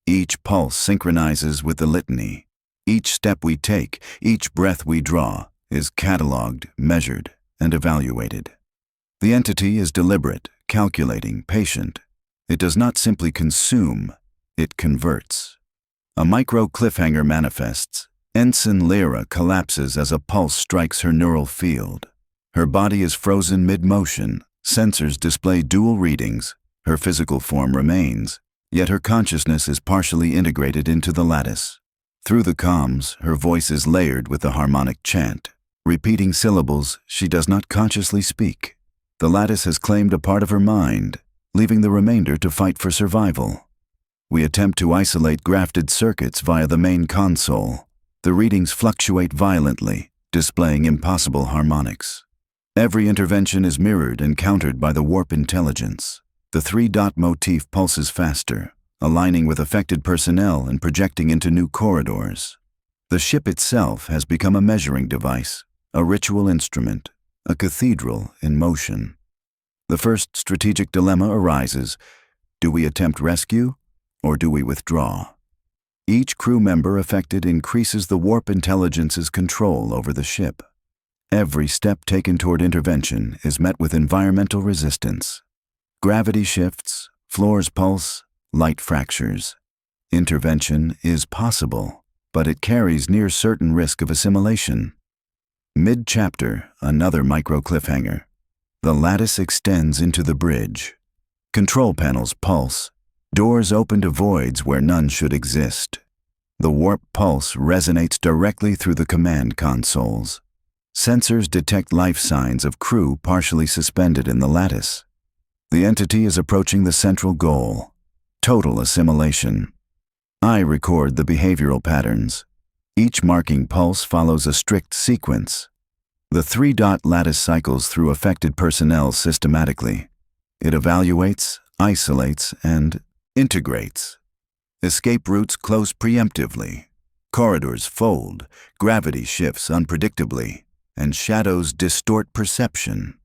Each pulse synchronizes with the litany. Each step we take, each breath we draw, is catalogued, measured, and evaluated. The entity is deliberate, calculating, patient. It does not simply consume, it converts. A micro cliffhanger manifests. Ensign Lyra collapses as a pulse strikes her neural field. Her body is frozen mid-motion, sensors display dual readings, her physical form remains, yet her consciousness is partially integrated into the lattice. Through the comms, her voice is layered with the harmonic chant, repeating syllables she does not consciously speak. The lattice has claimed a part of her mind, leaving the remainder to fight for survival. We attempt to isolate grafted circuits via the main console. The readings fluctuate violently, displaying impossible harmonics. Every intervention is mirrored and countered by the warp intelligence. The three-dot motif pulses faster, aligning with affected personnel and projecting into new corridors. The ship itself has become a measuring device, a ritual instrument, a cathedral in motion. The first strategic dilemma arises: do we attempt rescue, or do we withdraw? Each crew member affected increases the warp intelligence's control over the ship. Every step taken toward intervention is met with environmental resistance. Gravity shifts, floors pulse, light fractures. Intervention is possible, but it carries near certain risk of assimilation. Mid-chapter, another micro cliffhanger. The lattice extends into the bridge. Control panels pulse. Doors open to voids where none should exist. The warp pulse resonates directly through the command consoles. Sensors detect life signs of crew partially suspended in the lattice. The entity is approaching the central goal: total assimilation. I record the behavioral patterns. Each marking pulse follows a strict sequence. The three-dot lattice cycles through affected personnel systematically. It evaluates, isolates, and integrates. Escape routes close preemptively. Corridors fold, gravity shifts unpredictably, and shadows distort perception.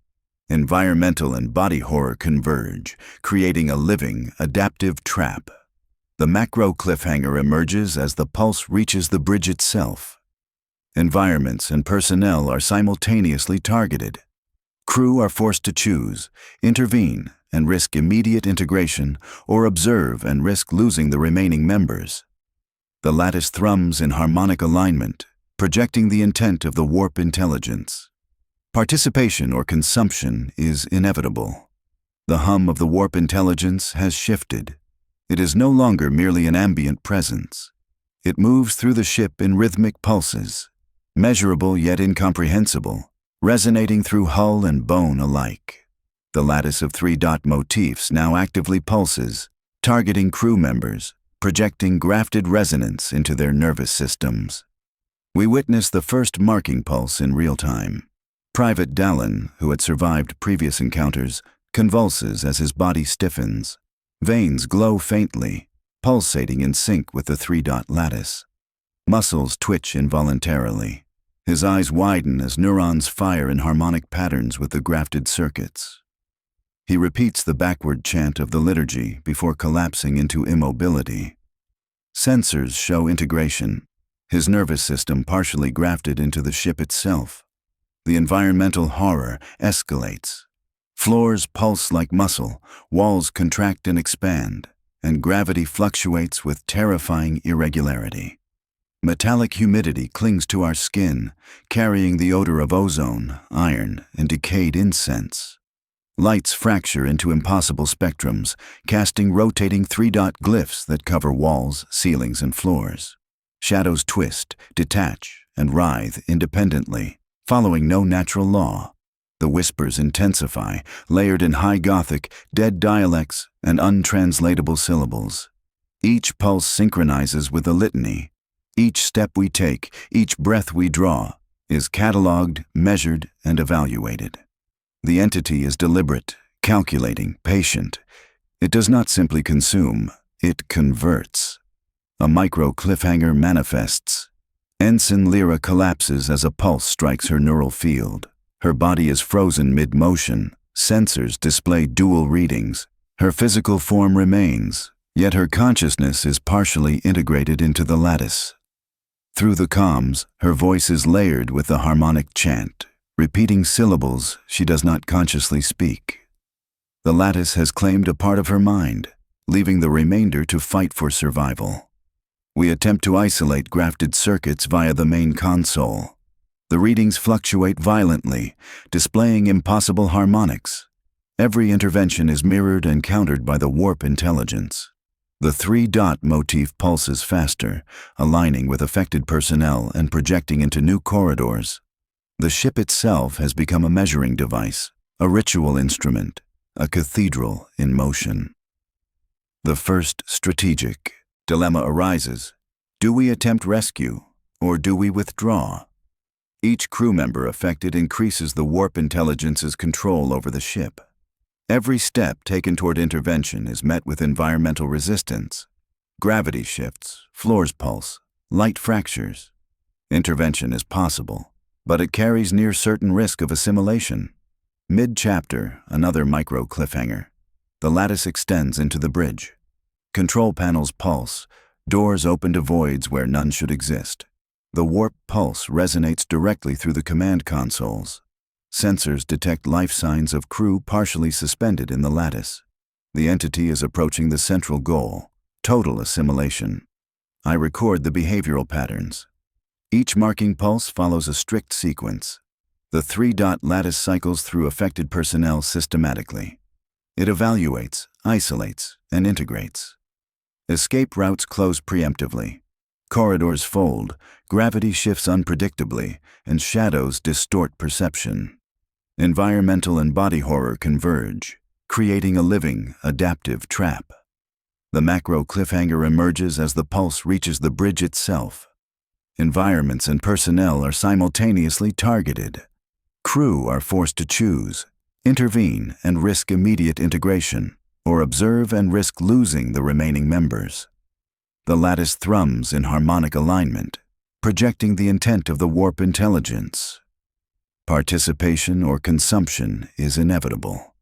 Environmental and body horror converge, creating a living, adaptive trap. The macro cliffhanger emerges as the pulse reaches the bridge itself. Environments and personnel are simultaneously targeted. Crew are forced to choose, intervene, and risk immediate integration, or observe and risk losing the remaining members. The lattice thrums in harmonic alignment, projecting the intent of the warp intelligence. Participation or consumption is inevitable. The hum of the warp intelligence has shifted. It is no longer merely an ambient presence. It moves through the ship in rhythmic pulses, measurable yet incomprehensible, resonating through hull and bone alike. The lattice of three-dot motifs now actively pulses, targeting crew members, projecting grafted resonance into their nervous systems. We witness the first marking pulse in real time. Private Dallin, who had survived previous encounters, convulses as his body stiffens. Veins glow faintly, pulsating in sync with the three-dot lattice. Muscles twitch involuntarily. His eyes widen as neurons fire in harmonic patterns with the grafted circuits. He repeats the backward chant of the liturgy before collapsing into immobility. Sensors show integration, his nervous system partially grafted into the ship itself. The environmental horror escalates. Floors pulse like muscle, walls contract and expand, and gravity fluctuates with terrifying irregularity. Metallic humidity clings to our skin, carrying the odor of ozone, iron, and decayed incense. Lights fracture into impossible spectrums, casting rotating three-dot glyphs that cover walls, ceilings, and floors. Shadows twist, detach, and writhe independently, following no natural law. The whispers intensify, layered in high Gothic, dead dialects, and untranslatable syllables. Each pulse synchronizes with a litany. Each step we take, each breath we draw, is catalogued, measured, and evaluated. The entity is deliberate, calculating, patient. It does not simply consume, it converts. A micro cliffhanger manifests. Ensign Lyra collapses as a pulse strikes her neural field. Her body is frozen mid-motion. Sensors display dual readings. Her physical form remains, yet her consciousness is partially integrated into the lattice. Through the comms, her voice is layered with the harmonic chant, repeating syllables she does not consciously speak. The lattice has claimed a part of her mind, leaving the remainder to fight for survival. We attempt to isolate grafted circuits via the main console. The readings fluctuate violently, displaying impossible harmonics. Every intervention is mirrored and countered by the warp intelligence. The three-dot motif pulses faster, aligning with affected personnel and projecting into new corridors. The ship itself has become a measuring device, a ritual instrument, a cathedral in motion. The first strategic dilemma arises. Do we attempt rescue, or do we withdraw? Each crew member affected increases the warp intelligence's control over the ship. Every step taken toward intervention is met with environmental resistance. Gravity shifts, floors pulse, light fractures. Intervention is possible, but it carries near certain risk of assimilation. Mid-chapter, another micro cliffhanger. The lattice extends into the bridge. Control panels pulse, doors open to voids where none should exist. The warp pulse resonates directly through the command consoles. Sensors detect life signs of crew partially suspended in the lattice. The entity is approaching the central goal, total assimilation. I record the behavioral patterns. Each marking pulse follows a strict sequence. The three-dot lattice cycles through affected personnel systematically. It evaluates, isolates, and integrates. Escape routes close preemptively. Corridors fold, gravity shifts unpredictably, and shadows distort perception. Environmental and body horror converge, creating a living, adaptive trap. The macro cliffhanger emerges as the pulse reaches the bridge itself. Environments and personnel are simultaneously targeted. Crew are forced to choose, intervene and risk immediate integration, or observe and risk losing the remaining members. The lattice thrums in harmonic alignment, projecting the intent of the warp intelligence. Participation or consumption is inevitable.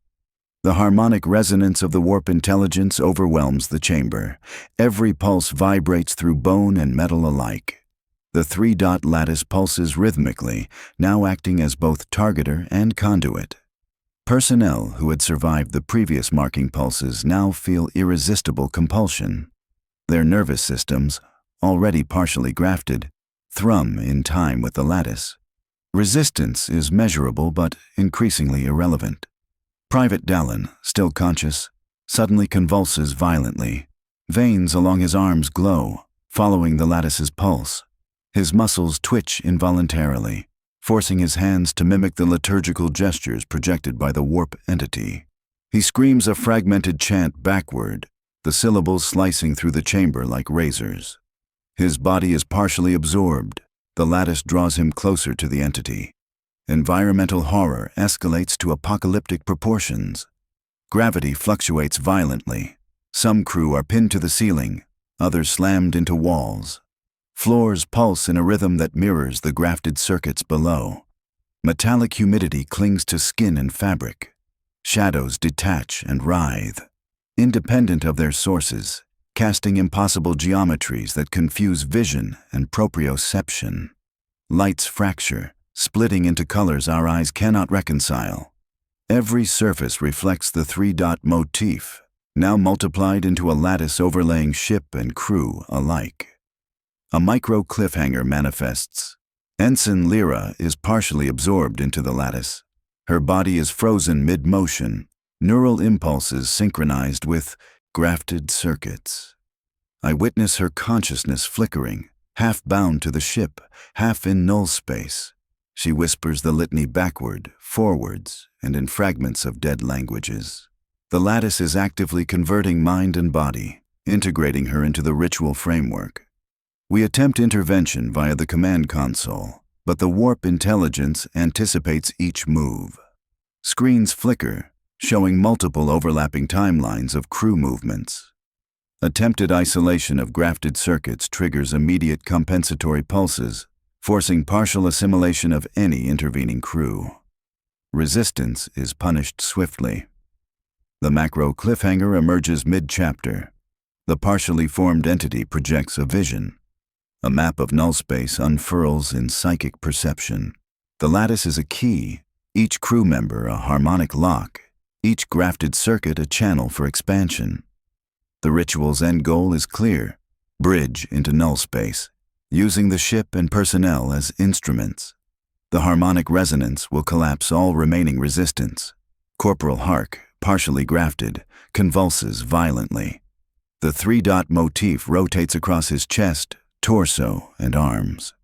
The harmonic resonance of the warp intelligence overwhelms the chamber. Every pulse vibrates through bone and metal alike. The three-dot lattice pulses rhythmically, now acting as both targeter and conduit. Personnel who had survived the previous marking pulses now feel irresistible compulsion. Their nervous systems, already partially grafted, thrum in time with the lattice. Resistance is measurable but increasingly irrelevant. Private Dallin, still conscious, suddenly convulses violently. Veins along his arms glow, following the lattice's pulse. His muscles twitch involuntarily, forcing his hands to mimic the liturgical gestures projected by the warp entity. He screams a fragmented chant backward, the syllables slicing through the chamber like razors. His body is partially absorbed. The lattice draws him closer to the entity. Environmental horror escalates to apocalyptic proportions. Gravity fluctuates violently. Some crew are pinned to the ceiling, others slammed into walls. Floors pulse in a rhythm that mirrors the grafted circuits below. Metallic humidity clings to skin and fabric. Shadows detach and writhe, independent of their sources, casting impossible geometries that confuse vision and proprioception. Lights fracture, splitting into colors our eyes cannot reconcile. Every surface reflects the three-dot motif, now multiplied into a lattice overlaying ship and crew alike. A micro cliffhanger manifests. Ensign Lyra is partially absorbed into the lattice. Her body is frozen mid-motion, neural impulses synchronized with grafted circuits. I witness her consciousness flickering, half bound to the ship, half in null space. She whispers the litany backward, forwards, and in fragments of dead languages. The lattice is actively converting mind and body, integrating her into the ritual framework. We attempt intervention via the command console, but the warp intelligence anticipates each move. Screens flicker, showing multiple overlapping timelines of crew movements. Attempted isolation of grafted circuits triggers immediate compensatory pulses, forcing partial assimilation of any intervening crew. Resistance is punished swiftly. The macro cliffhanger emerges mid-chapter. The partially formed entity projects a vision. A map of null space unfurls in psychic perception. The lattice is a key, each crew member a harmonic lock, each grafted circuit a channel for expansion. The ritual's end goal is clear: bridge into null space, using the ship and personnel as instruments. The harmonic resonance will collapse all remaining resistance. Corporal Hark, partially grafted, convulses violently. The three-dot motif rotates across his chest, torso, and arms.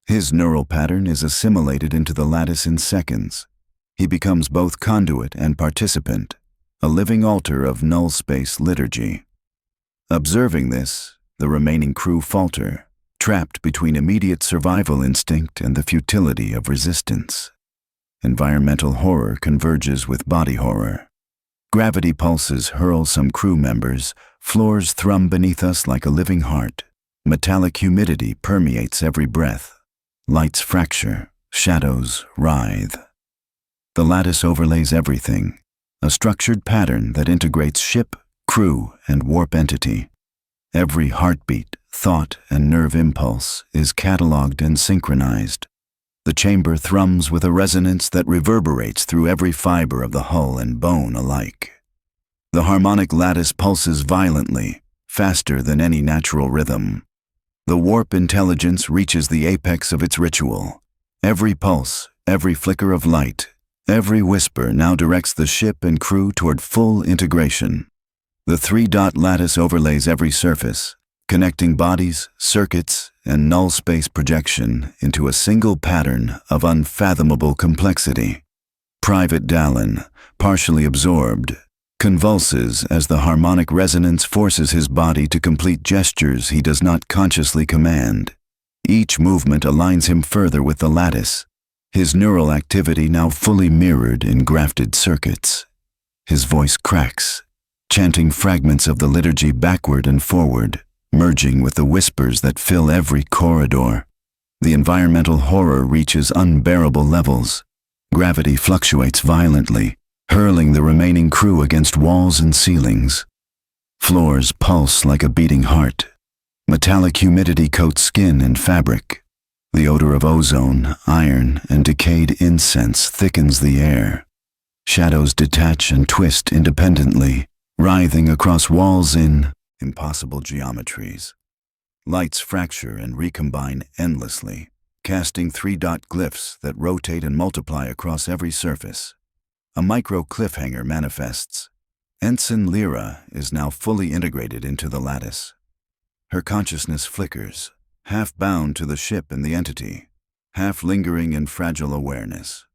His neural pattern is assimilated into the lattice in seconds. He becomes both conduit and participant, a living altar of null space liturgy. Observing this, the remaining crew falter, trapped between immediate survival instinct and the futility of resistance. Environmental horror converges with body horror. Gravity pulses hurl some crew members, floors thrum beneath us like a living heart. Metallic humidity permeates every breath. Lights fracture, shadows writhe. The lattice overlays everything, a structured pattern that integrates ship, crew, and warp entity. Every heartbeat, thought, and nerve impulse is cataloged and synchronized. The chamber thrums with a resonance that reverberates through every fiber of the hull and bone alike. The harmonic lattice pulses violently, faster than any natural rhythm. The warp intelligence reaches the apex of its ritual. Every pulse, every flicker of light, every whisper now directs the ship and crew toward full integration. The three-dot lattice overlays every surface, connecting bodies, circuits, and null space projection into a single pattern of unfathomable complexity. Private Dallin, partially absorbed, convulses as the harmonic resonance forces his body to complete gestures he does not consciously command. Each movement aligns him further with the lattice, his neural activity now fully mirrored in grafted circuits. His voice cracks, chanting fragments of the liturgy backward and forward, merging with the whispers that fill every corridor. The environmental horror reaches unbearable levels. Gravity fluctuates violently, hurling the remaining crew against walls and ceilings. Floors pulse like a beating heart. Metallic humidity coats skin and fabric. The odor of ozone, iron, and decayed incense thickens the air. Shadows detach and twist independently, writhing across walls in impossible geometries. Lights fracture and recombine endlessly, casting three-dot glyphs that rotate and multiply across every surface. A micro cliffhanger manifests. Ensign Lyra is now fully integrated into the lattice. Her consciousness flickers, half bound to the ship and the entity, half lingering in fragile awareness.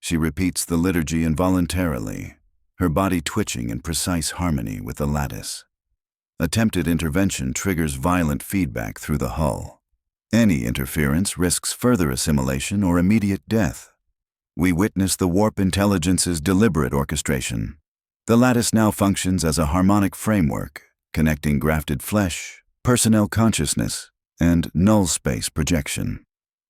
She repeats the liturgy involuntarily, her body twitching in precise harmony with the lattice. Attempted intervention triggers violent feedback through the hull. Any interference risks further assimilation or immediate death. We witness the warp intelligence's deliberate orchestration. The lattice now functions as a harmonic framework, connecting grafted flesh, personnel consciousness, and null space projection.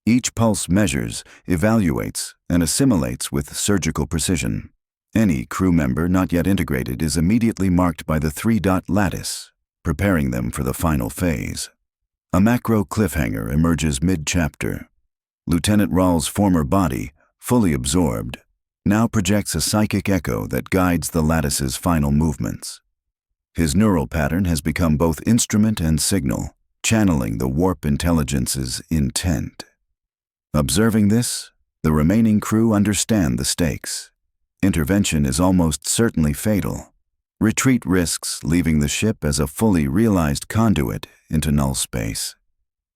Each pulse measures, evaluates, and assimilates with surgical precision. Any crew member not yet integrated is immediately marked by the three-dot lattice, preparing them for the final phase. A macro cliffhanger emerges mid-chapter. Lieutenant Rawls' former body, fully absorbed, now projects a psychic echo that guides the lattice's final movements. His neural pattern has become both instrument and signal, channeling the warp intelligence's intent. Observing this, the remaining crew understand the stakes. Intervention is almost certainly fatal. Retreat risks leaving the ship as a fully realized conduit into null space.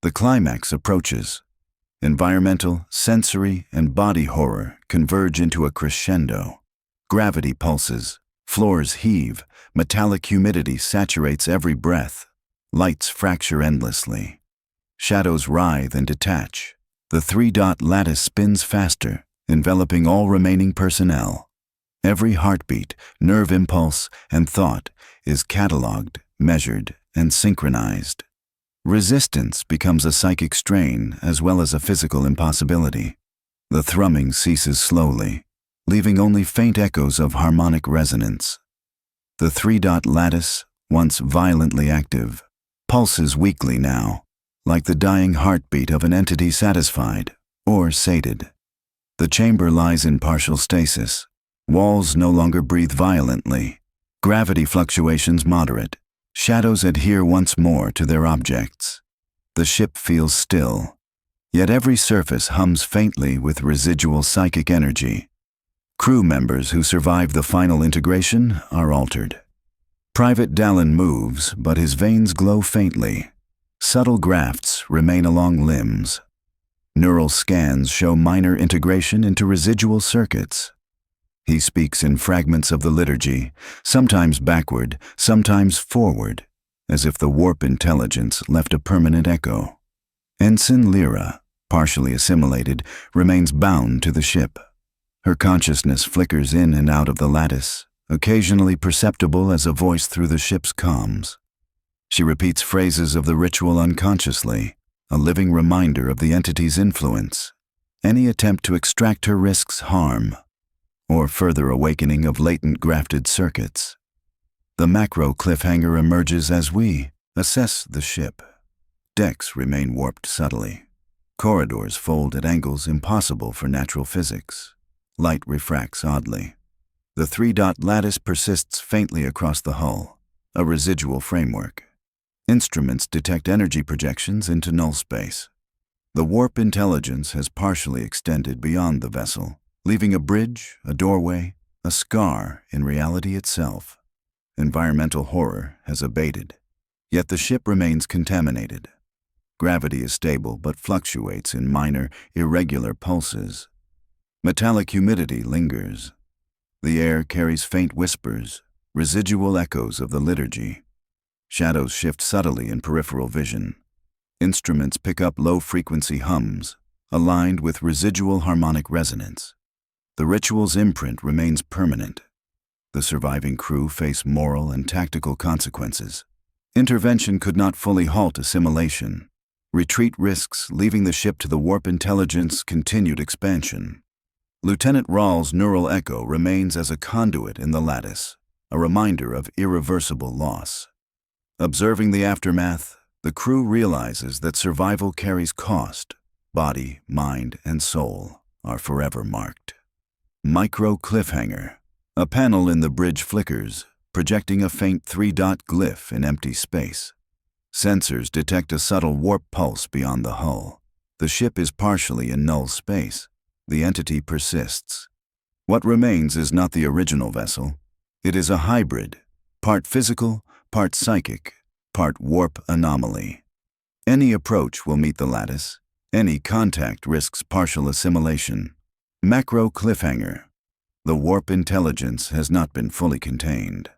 The climax approaches. Environmental, sensory, and body horror converge into a crescendo. Gravity pulses, floors heave, metallic humidity saturates every breath. Lights fracture endlessly. Shadows writhe and detach. The three-dot lattice spins faster, enveloping all remaining personnel. Every heartbeat, nerve impulse, and thought is cataloged, measured, and synchronized. Resistance becomes a psychic strain as well as a physical impossibility. The thrumming ceases slowly, leaving only faint echoes of harmonic resonance. The three-dot lattice, once violently active, pulses weakly now, like the dying heartbeat of an entity satisfied or sated. The chamber lies in partial stasis. Walls no longer breathe violently. Gravity fluctuations moderate. Shadows adhere once more to their objects. The ship feels still, yet every surface hums faintly with residual psychic energy. Crew members who survive the final integration are altered. Private Dallin moves, but his veins glow faintly. Subtle grafts remain along limbs. Neural scans show minor integration into residual circuits. He speaks in fragments of the liturgy, sometimes backward, sometimes forward, as if the warp intelligence left a permanent echo. Ensign Lyra, partially assimilated, remains bound to the ship. Her consciousness flickers in and out of the lattice, occasionally perceptible as a voice through the ship's comms. She repeats phrases of the ritual unconsciously, a living reminder of the entity's influence. Any attempt to extract her risks harm, or further awakening of latent grafted circuits. The macro cliffhanger emerges as we assess the ship. Decks remain warped subtly. Corridors fold at angles impossible for natural physics. Light refracts oddly. The three-dot lattice persists faintly across the hull, a residual framework. Instruments detect energy projections into null space. The warp intelligence has partially extended beyond the vessel, leaving a bridge, a doorway, a scar in reality itself. Environmental horror has abated. Yet the ship remains contaminated. Gravity is stable but fluctuates in minor, irregular pulses. Metallic humidity lingers. The air carries faint whispers, residual echoes of the liturgy. Shadows shift subtly in peripheral vision. Instruments pick up low-frequency hums, aligned with residual harmonic resonance. The ritual's imprint remains permanent. The surviving crew face moral and tactical consequences. Intervention could not fully halt assimilation. Retreat risks leaving the ship to the warp intelligence continued expansion. Lieutenant Rawls' neural echo remains as a conduit in the lattice, a reminder of irreversible loss. Observing the aftermath, the crew realizes that survival carries cost. Body, mind, and soul are forever marked. Micro cliffhanger. A panel in the bridge flickers, projecting a faint three-dot glyph in empty space. Sensors detect a subtle warp pulse beyond the hull. The ship is partially in null space. The entity persists. What remains is not the original vessel. It is a hybrid, part physical, part psychic, part warp anomaly. Any approach will meet the lattice. Any contact risks partial assimilation. Macro cliffhanger. The warp intelligence has not been fully contained.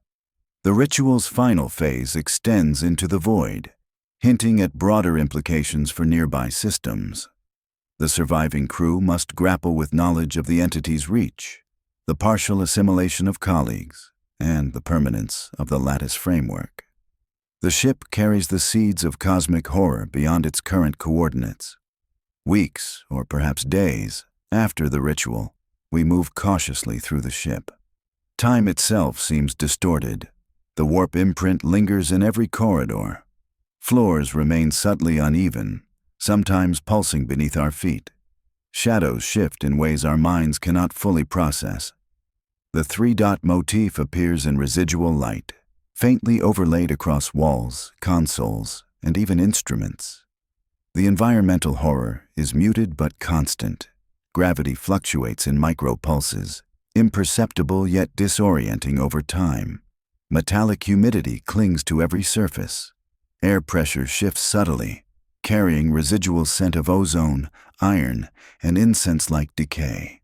The ritual's final phase extends into the void, hinting at broader implications for nearby systems. The surviving crew must grapple with knowledge of the entity's reach, the partial assimilation of colleagues, and the permanence of the lattice framework. The ship carries the seeds of cosmic horror beyond its current coordinates. Weeks, or perhaps days, after the ritual, we move cautiously through the ship. Time itself seems distorted. The warp imprint lingers in every corridor. Floors remain subtly uneven, sometimes pulsing beneath our feet. Shadows shift in ways our minds cannot fully process. The three-dot motif appears in residual light, faintly overlaid across walls, consoles, and even instruments. The environmental horror is muted but constant. Gravity fluctuates in micro-pulses, imperceptible yet disorienting over time. Metallic humidity clings to every surface. Air pressure shifts subtly, carrying residual scent of ozone, iron, and incense-like decay.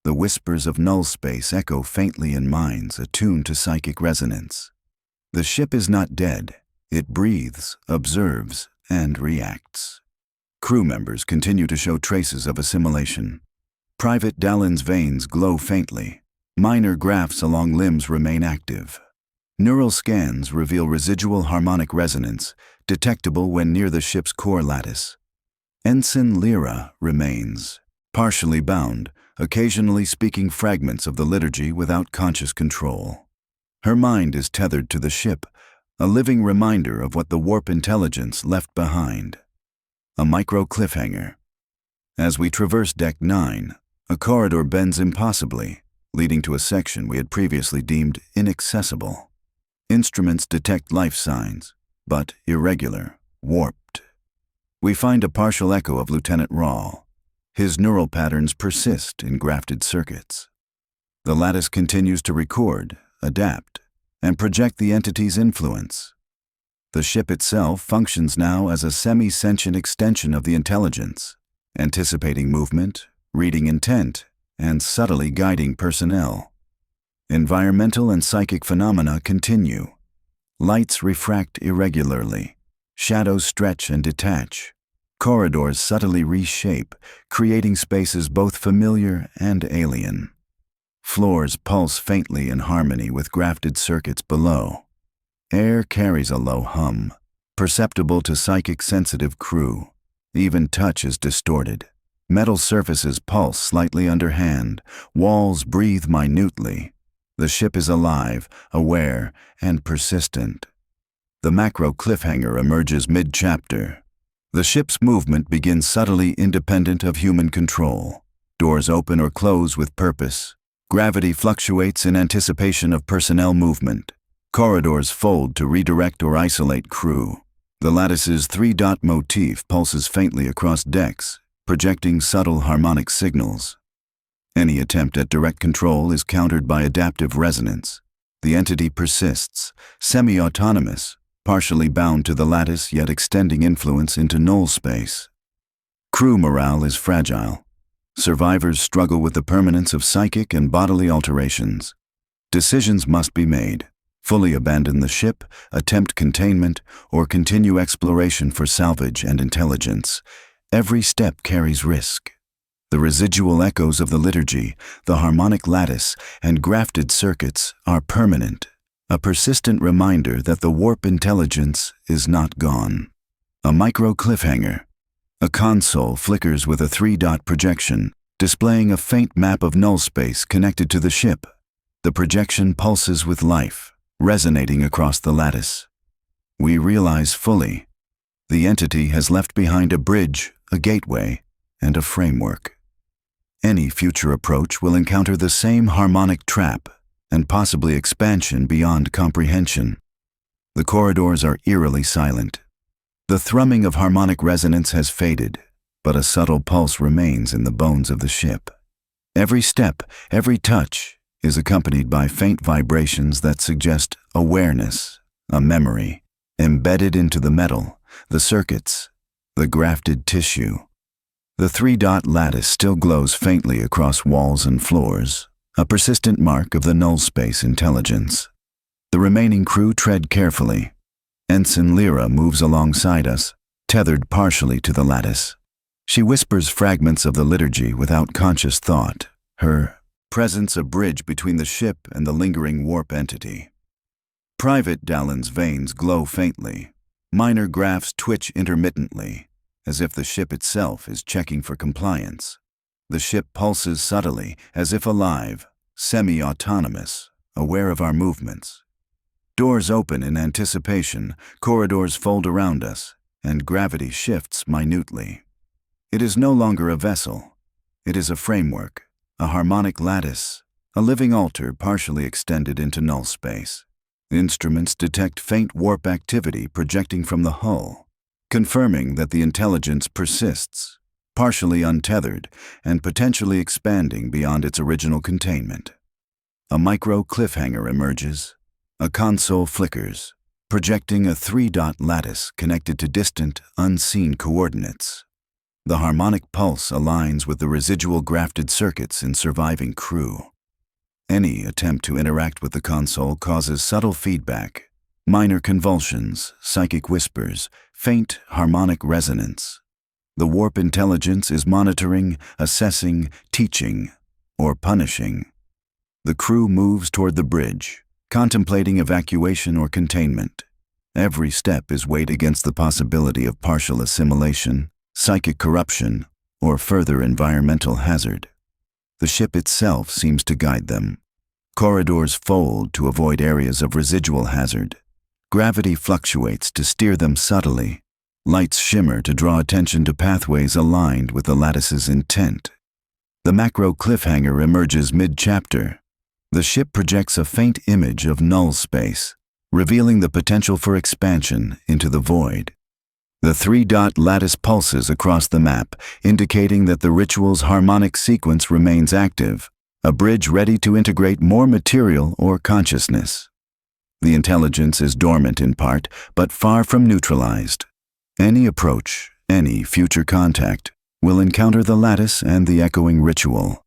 The whispers of null space echo faintly in minds attuned to psychic resonance. The ship is not dead. It breathes, observes, and reacts. Crew members continue to show traces of assimilation. Private Dallin's veins glow faintly. Minor graphs along limbs remain active. Neural scans reveal residual harmonic resonance, detectable when near the ship's core lattice. Ensign Lyra remains, partially bound, occasionally speaking fragments of the liturgy without conscious control. Her mind is tethered to the ship, a living reminder of what the warp intelligence left behind. A micro cliffhanger. As we traverse Deck 9, a corridor bends impossibly, leading to a section we had previously deemed inaccessible. Instruments detect life signs, but irregular, warped. We find a partial echo of Lieutenant Rawl. His neural patterns persist in grafted circuits. The lattice continues to record, adapt, and project the entity's influence. The ship itself functions now as a semi-sentient extension of the intelligence, anticipating movement, reading intent, and subtly guiding personnel. Environmental and psychic phenomena continue. Lights refract irregularly. Shadows stretch and detach. Corridors subtly reshape, creating spaces both familiar and alien. Floors pulse faintly in harmony with grafted circuits below. Air carries a low hum, perceptible to psychic-sensitive crew. Even touch is distorted. Metal surfaces pulse slightly underhand. Walls breathe minutely. The ship is alive, aware, and persistent. The macro cliffhanger emerges mid-chapter. The ship's movement begins subtly independent of human control. Doors open or close with purpose. Gravity fluctuates in anticipation of personnel movement. Corridors fold to redirect or isolate crew. The lattice's three-dot motif pulses faintly across decks, projecting subtle harmonic signals. Any attempt at direct control is countered by adaptive resonance. The entity persists, semi-autonomous, partially bound to the lattice yet extending influence into null space. Crew morale is fragile. Survivors struggle with the permanence of psychic and bodily alterations. Decisions must be made: fully abandon the ship, attempt containment, or continue exploration for salvage and intelligence. Every step carries risk. The residual echoes of the liturgy, the harmonic lattice, and grafted circuits are permanent, a persistent reminder that the warp intelligence is not gone. A micro cliffhanger. A console flickers with a 3-dot projection, displaying a faint map of null space connected to the ship. The projection pulses with life, resonating across the lattice. We realize fully, the entity has left behind a bridge, a gateway, and a framework. Any future approach will encounter the same harmonic trap, and possibly expansion beyond comprehension. The corridors are eerily silent. The thrumming of harmonic resonance has faded, but a subtle pulse remains in the bones of the ship. Every step, every touch, is accompanied by faint vibrations that suggest awareness, a memory, embedded into the metal, the circuits, the grafted tissue. The 3-dot lattice still glows faintly across walls and floors, a persistent mark of the null space intelligence. The remaining crew tread carefully. Ensign Lyra moves alongside us, tethered partially to the lattice. She whispers fragments of the liturgy without conscious thought, her presence a bridge between the ship and the lingering warp entity. Private Dallin's veins glow faintly. Minor graphs twitch intermittently, as if the ship itself is checking for compliance. The ship pulses subtly, as if alive, semi-autonomous, aware of our movements. Doors open in anticipation, corridors fold around us, and gravity shifts minutely. It is no longer a vessel. It is a framework, a harmonic lattice, a living altar partially extended into null space. Instruments detect faint warp activity projecting from the hull, confirming that the intelligence persists, partially untethered and potentially expanding beyond its original containment. A micro cliffhanger emerges. A console flickers, projecting a 3-dot lattice connected to distant, unseen coordinates. The harmonic pulse aligns with the residual grafted circuits in surviving crew. Any attempt to interact with the console causes subtle feedback, minor convulsions, psychic whispers, faint harmonic resonance. The warp intelligence is monitoring, assessing, teaching, or punishing. The crew moves toward the bridge, contemplating evacuation or containment. Every step is weighed against the possibility of partial assimilation, psychic corruption, or further environmental hazard. The ship itself seems to guide them. Corridors fold to avoid areas of residual hazard. Gravity fluctuates to steer them subtly. Lights shimmer to draw attention to pathways aligned with the lattice's intent. The macro cliffhanger emerges mid-chapter. The ship projects a faint image of null space, revealing the potential for expansion into the void. The 3-dot lattice pulses across the map, indicating that the ritual's harmonic sequence remains active, a bridge ready to integrate more material or consciousness. The intelligence is dormant in part, but far from neutralized. Any approach, any future contact, will encounter the lattice and the echoing ritual.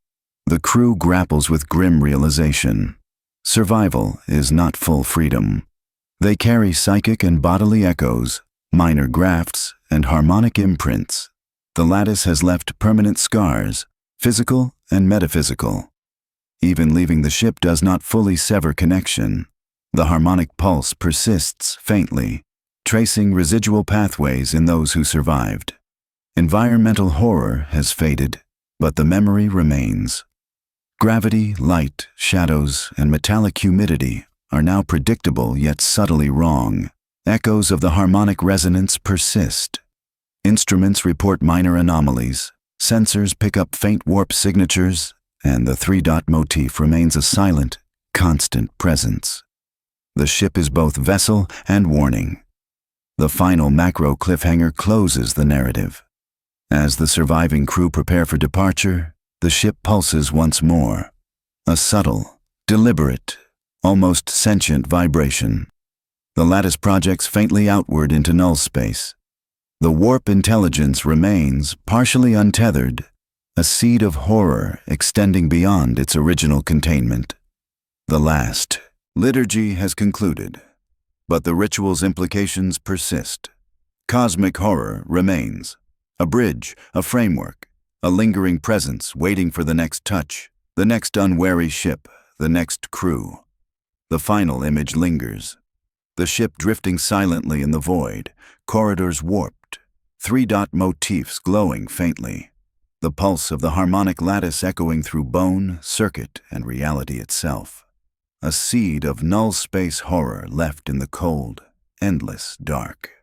The crew grapples with grim realization. Survival is not full freedom. They carry psychic and bodily echoes, minor grafts, and harmonic imprints. The lattice has left permanent scars, physical and metaphysical. Even leaving the ship does not fully sever connection. The harmonic pulse persists faintly, tracing residual pathways in those who survived. Environmental horror has faded, but the memory remains. Gravity, light, shadows, and metallic humidity are now predictable yet subtly wrong. Echoes of the harmonic resonance persist. Instruments report minor anomalies, sensors pick up faint warp signatures, and the 3-dot motif remains a silent, constant presence. The ship is both vessel and warning. The final macro cliffhanger closes the narrative. As the surviving crew prepare for departure, the ship pulses once more. A subtle, deliberate, almost sentient vibration. The lattice projects faintly outward into null space. The warp intelligence remains, partially untethered, a seed of horror extending beyond its original containment. The last liturgy has concluded, but the ritual's implications persist. Cosmic horror remains, a bridge, a framework, a lingering presence waiting for the next touch, the next unwary ship, the next crew. The final image lingers. The ship drifting silently in the void, corridors warped, three-dot motifs glowing faintly, the pulse of the harmonic lattice echoing through bone, circuit, and reality itself. A seed of null space horror left in the cold, endless dark.